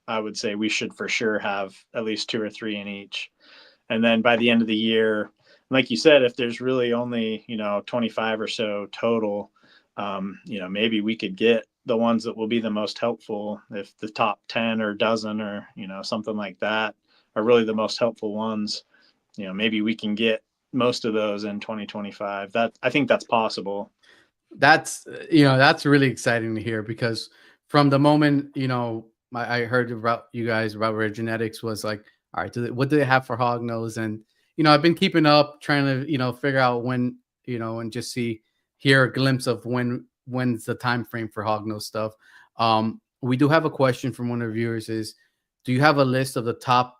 I would say we should for sure have at least 2 or 3 in each. And then by the end of the year, like you said, if there's really only, 25 or so total, maybe we could get the ones that will be the most helpful. If the top 10 or dozen or, something like that are really the most helpful ones, maybe we can get most of those in 2025. I think that's possible. That's really exciting to hear, because from the moment, I heard about you guys about Rare Genetics was like, all right, what do they have for hognose? And, I've been keeping up, trying to, figure out when, and just hear a glimpse of when's the time frame for hognose stuff. We do have a question from one of the viewers is, do you have a list of the top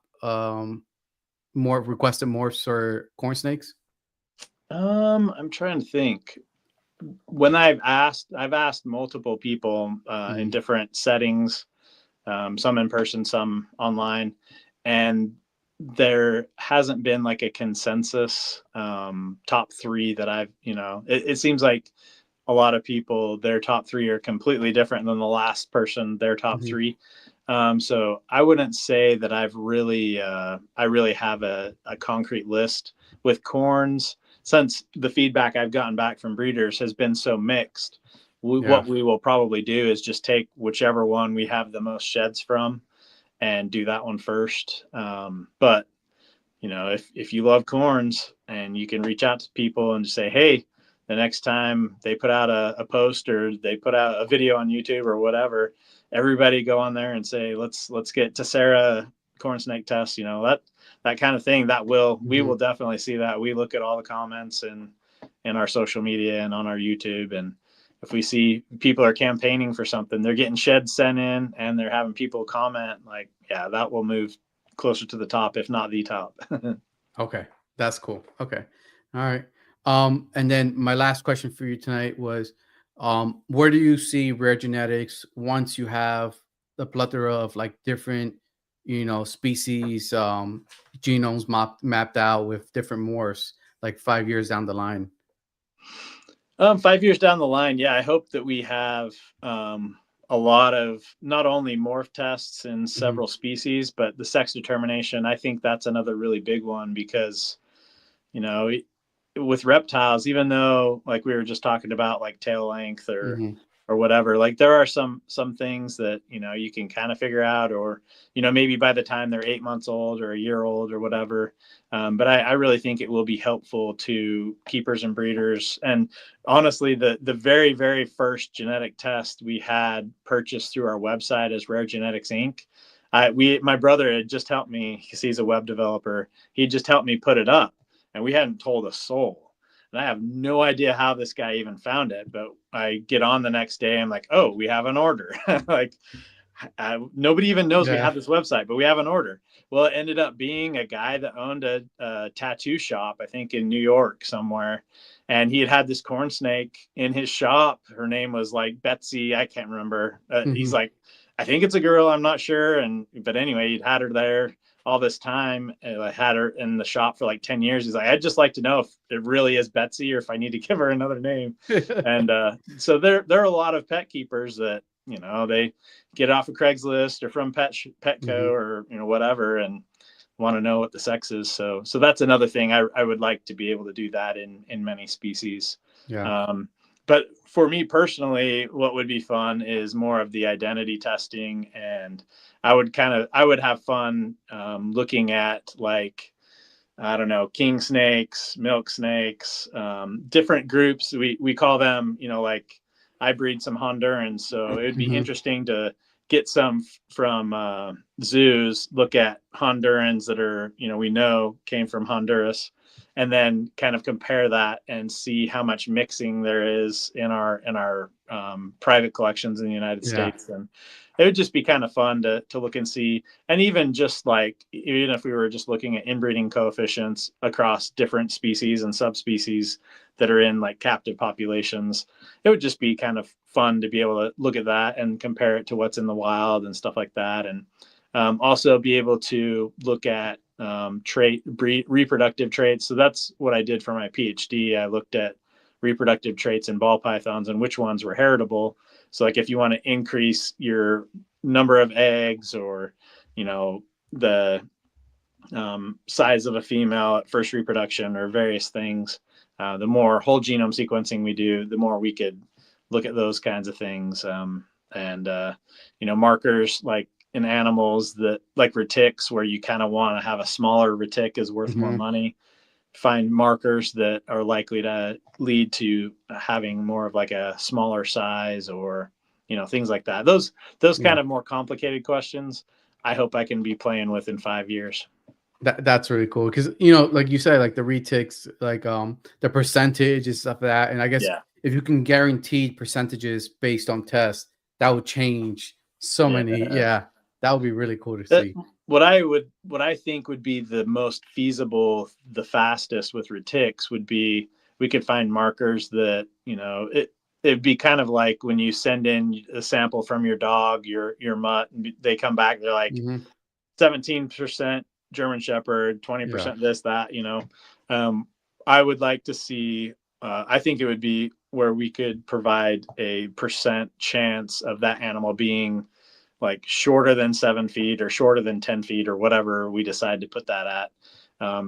more requested morphs for corn snakes? I'm trying to think. When I've asked multiple people in different settings, some in person, some online, and there hasn't been like a consensus top 3 that I've, it seems like a lot of people, their top 3 are completely different than the last person, their top 3. So I wouldn't say that I really have a concrete list. With corns, since the feedback I've gotten back from breeders has been so mixed, what we will probably do is just take whichever one we have the most sheds from and do that one first. But if you love corns and you can reach out to people and say, hey, the next time they put out a post or they put out a video on YouTube or whatever, everybody go on there and say, let's get Tessera corn snake test, that kind of thing. We will definitely see that. We look at all the comments and in our social media and on our YouTube. And if we see people are campaigning for something, they're getting sheds sent in and they're having people comment, like, yeah, that will move closer to the top, if not the top. Okay, that's cool. Okay, all right. And then my last question for you tonight was, where do you see rare genetics once you have the plethora of like different, species, genomes mapped out with different morphs, like 5 years down the line? 5 years down the line, yeah, I hope that we have a lot of not only morph tests in Hmm. several species, but the sex determination. I think that's another really big one because, you know, with reptiles, even though like we were just talking about like tail length Hmm. or whatever, like there are some things that, you can kind of figure out, or, maybe by the time they're 8 months old or a year old or whatever. But I really think it will be helpful to keepers and breeders. And honestly, the very, very first genetic test we had purchased through our website is Rare Genetics Inc. My brother had just helped me, because he's a web developer. He just helped me put it up, and we hadn't told a soul. And I have no idea how this guy even found it, but I get on the next day. I'm like, oh, we have an order. Like, nobody even knows we Yeah. have this website, but we have an order. Well, it ended up being a guy that owned a tattoo shop, I think in New York somewhere. And he had this corn snake in his shop. Her name was like Betsy. I can't remember. He's Hmm. like, I think it's a girl. I'm not sure. But anyway, he'd had her there all this time. And I had her in the shop for like 10 years. He's like, I'd just like to know if it really is Betsy or if I need to give her another name. And so there are a lot of pet keepers that, they get off of Craigslist or from Petco Hmm. or, whatever, and want to know what the sex is. So that's another thing. I would like to be able to do that in many species. Yeah. Um, but for me personally, what would be fun is more of the identity testing. And I would have fun looking at, like, I don't know, king snakes, milk snakes, different groups. We call them, like, I breed some Hondurans. So it would be Hmm. interesting to get some from zoos, look at Hondurans that are, we know came from Honduras, and then kind of compare that and see how much mixing there is in our private collections in the United Yeah. States. And it would just be kind of fun to look and see. And even just like, even if we were just looking at inbreeding coefficients across different species and subspecies that are in like captive populations, it would just be kind of fun to be able to look at that and compare it to what's in the wild and stuff like that. And also be able to look at reproductive traits. So that's what I did for my PhD. I looked at reproductive traits in ball pythons and which ones were heritable. So like if you want to increase your number of eggs, or, the size of a female at first reproduction, or various things, the more whole genome sequencing we do, the more we could look at those kinds of things. And markers like in animals that like retics, where you kind of want to have a smaller retic is worth more Hmm. money. Find markers that are likely to lead to having more of like a smaller size, or, things like that. Those Yeah. kind of more complicated questions, I hope I can be playing with in 5 years. That's really cool because like you said, like the retics, like the percentage and stuff like that, and I guess Yeah. if you can guarantee percentages based on tests, that would change so many. Yeah. Yeah, that would be really cool to That, see. what I think would be the most feasible, the fastest with retics would be, we could find markers that, it'd be kind of like when you send in a sample from your dog, your mutt, and they come back, they're like Hmm. 17% German Shepherd, Yeah. 20% this, that. Um, I would like to see, I think it would be where we could provide a percent chance of that animal being like shorter than 7 feet or shorter than 10 feet or whatever we decide to put that at.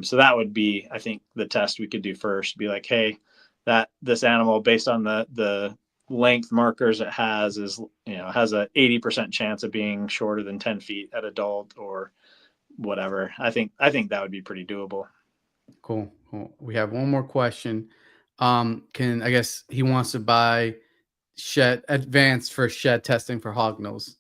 So that would be, I think, the test we could do first. Be like, hey, that this animal, based on the length markers it has, is, has a 80% chance of being shorter than 10 feet at adult or whatever. I think that would be pretty doable. Cool. Cool. We have one more question. can, I guess he wants to buy shed advanced for shed testing for hognose?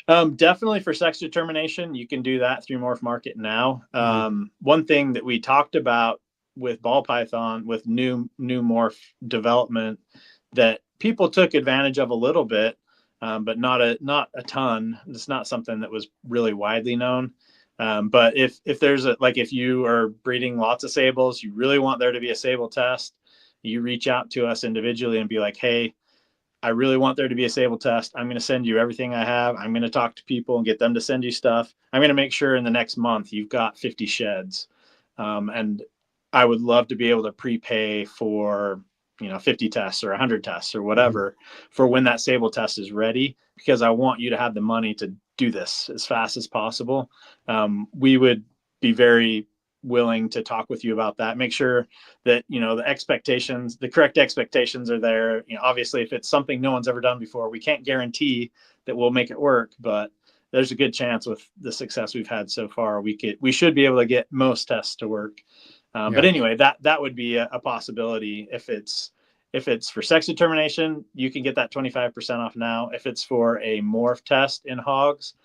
Definitely for sex determination, you can do that through Morph Market now. Mhm. One thing that we talked about with ball python, with new morph development, that people took advantage of a little bit, but not a ton. It's not something that was really widely known. But if there's if you are breeding lots of sables, you really want there to be a sable test, you reach out to us individually and be like, hey, I really want there to be a sable test. I'm going to send you everything I have. I'm going to talk to people and get them to send you stuff. I'm going to make sure in the next month you've got 50 sheds. And I would love to be able to prepay for, 50 tests or 100 tests or whatever for when that sable test is ready, because I want you to have the money to do this as fast as possible. We would be very willing to talk with you about that. Make sure that, the correct expectations are there. Obviously, if it's something no one's ever done before, we can't guarantee that we'll make it work, but there's a good chance with the success we've had so far, we should be able to get most tests to work. But anyway, that would be a possibility. If it's for sex determination, you can get that 25% off now. If it's for a morph test in hogs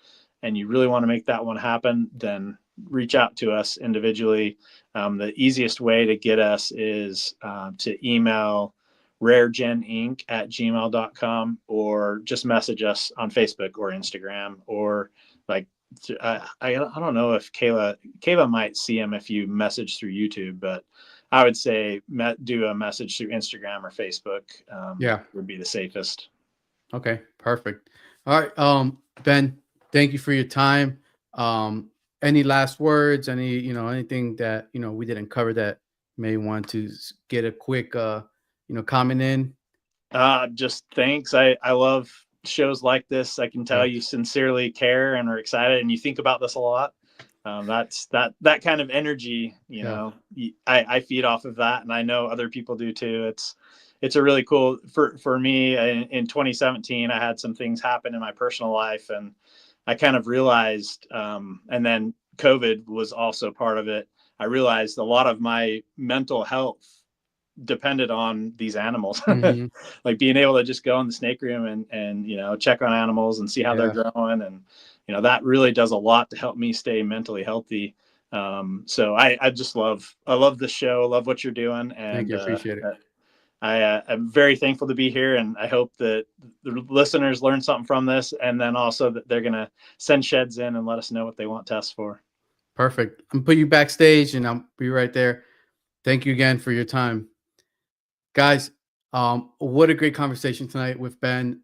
and you really want to make that one happen, then reach out to us individually. The easiest way to get us is to email raregeninc@gmail.com, or just message us on Facebook or Instagram, or I don't know if Kayla might see them if you message through YouTube, but I would say do a message through Instagram or Facebook. Would be the safest. Okay, perfect. All right, Ben, thank you for your time. Any last words? Anything that we didn't cover that may want to get a quick comment in? Just thanks. I love shows like this. I can tell you sincerely care and are excited, and you think about this a lot. That's that kind of energy, I feed off of that, and I know other people do too. It's a really cool for me. In 2017, I had some things happen in my personal life, and I kind of realized, and then COVID was also part of it. I realized a lot of my mental health depended on these animals. Like being able to just go in the snake room and check on animals and see how they're growing, and that really does a lot to help me stay mentally healthy. So I love the show, love what you're doing, and thank you, appreciate it. I'm very thankful to be here, and I hope that the listeners learn something from this, and then also that they're gonna send sheds in and let us know what they want tests for. Perfect. I'm put you backstage and I'll be right there. Thank you again for your time. Guys, what a great conversation tonight with Ben.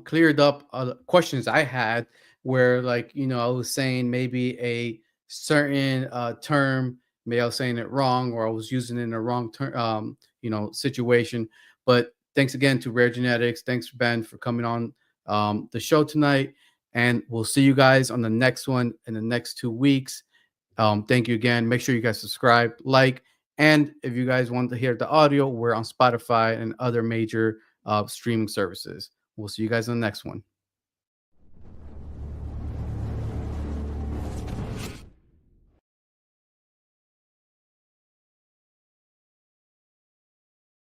Cleared up questions I had where, I was saying maybe a certain term, maybe I was saying it wrong, or I was using it in a wrong term, situation. But thanks again to Rare Genetics. Thanks, Ben, for coming on the show tonight. And we'll see you guys on the next one in the next 2 weeks. Thank you again. Make sure you guys subscribe, like, and if you guys want to hear the audio, we're on Spotify and other major streaming services. We'll see you guys on the next one.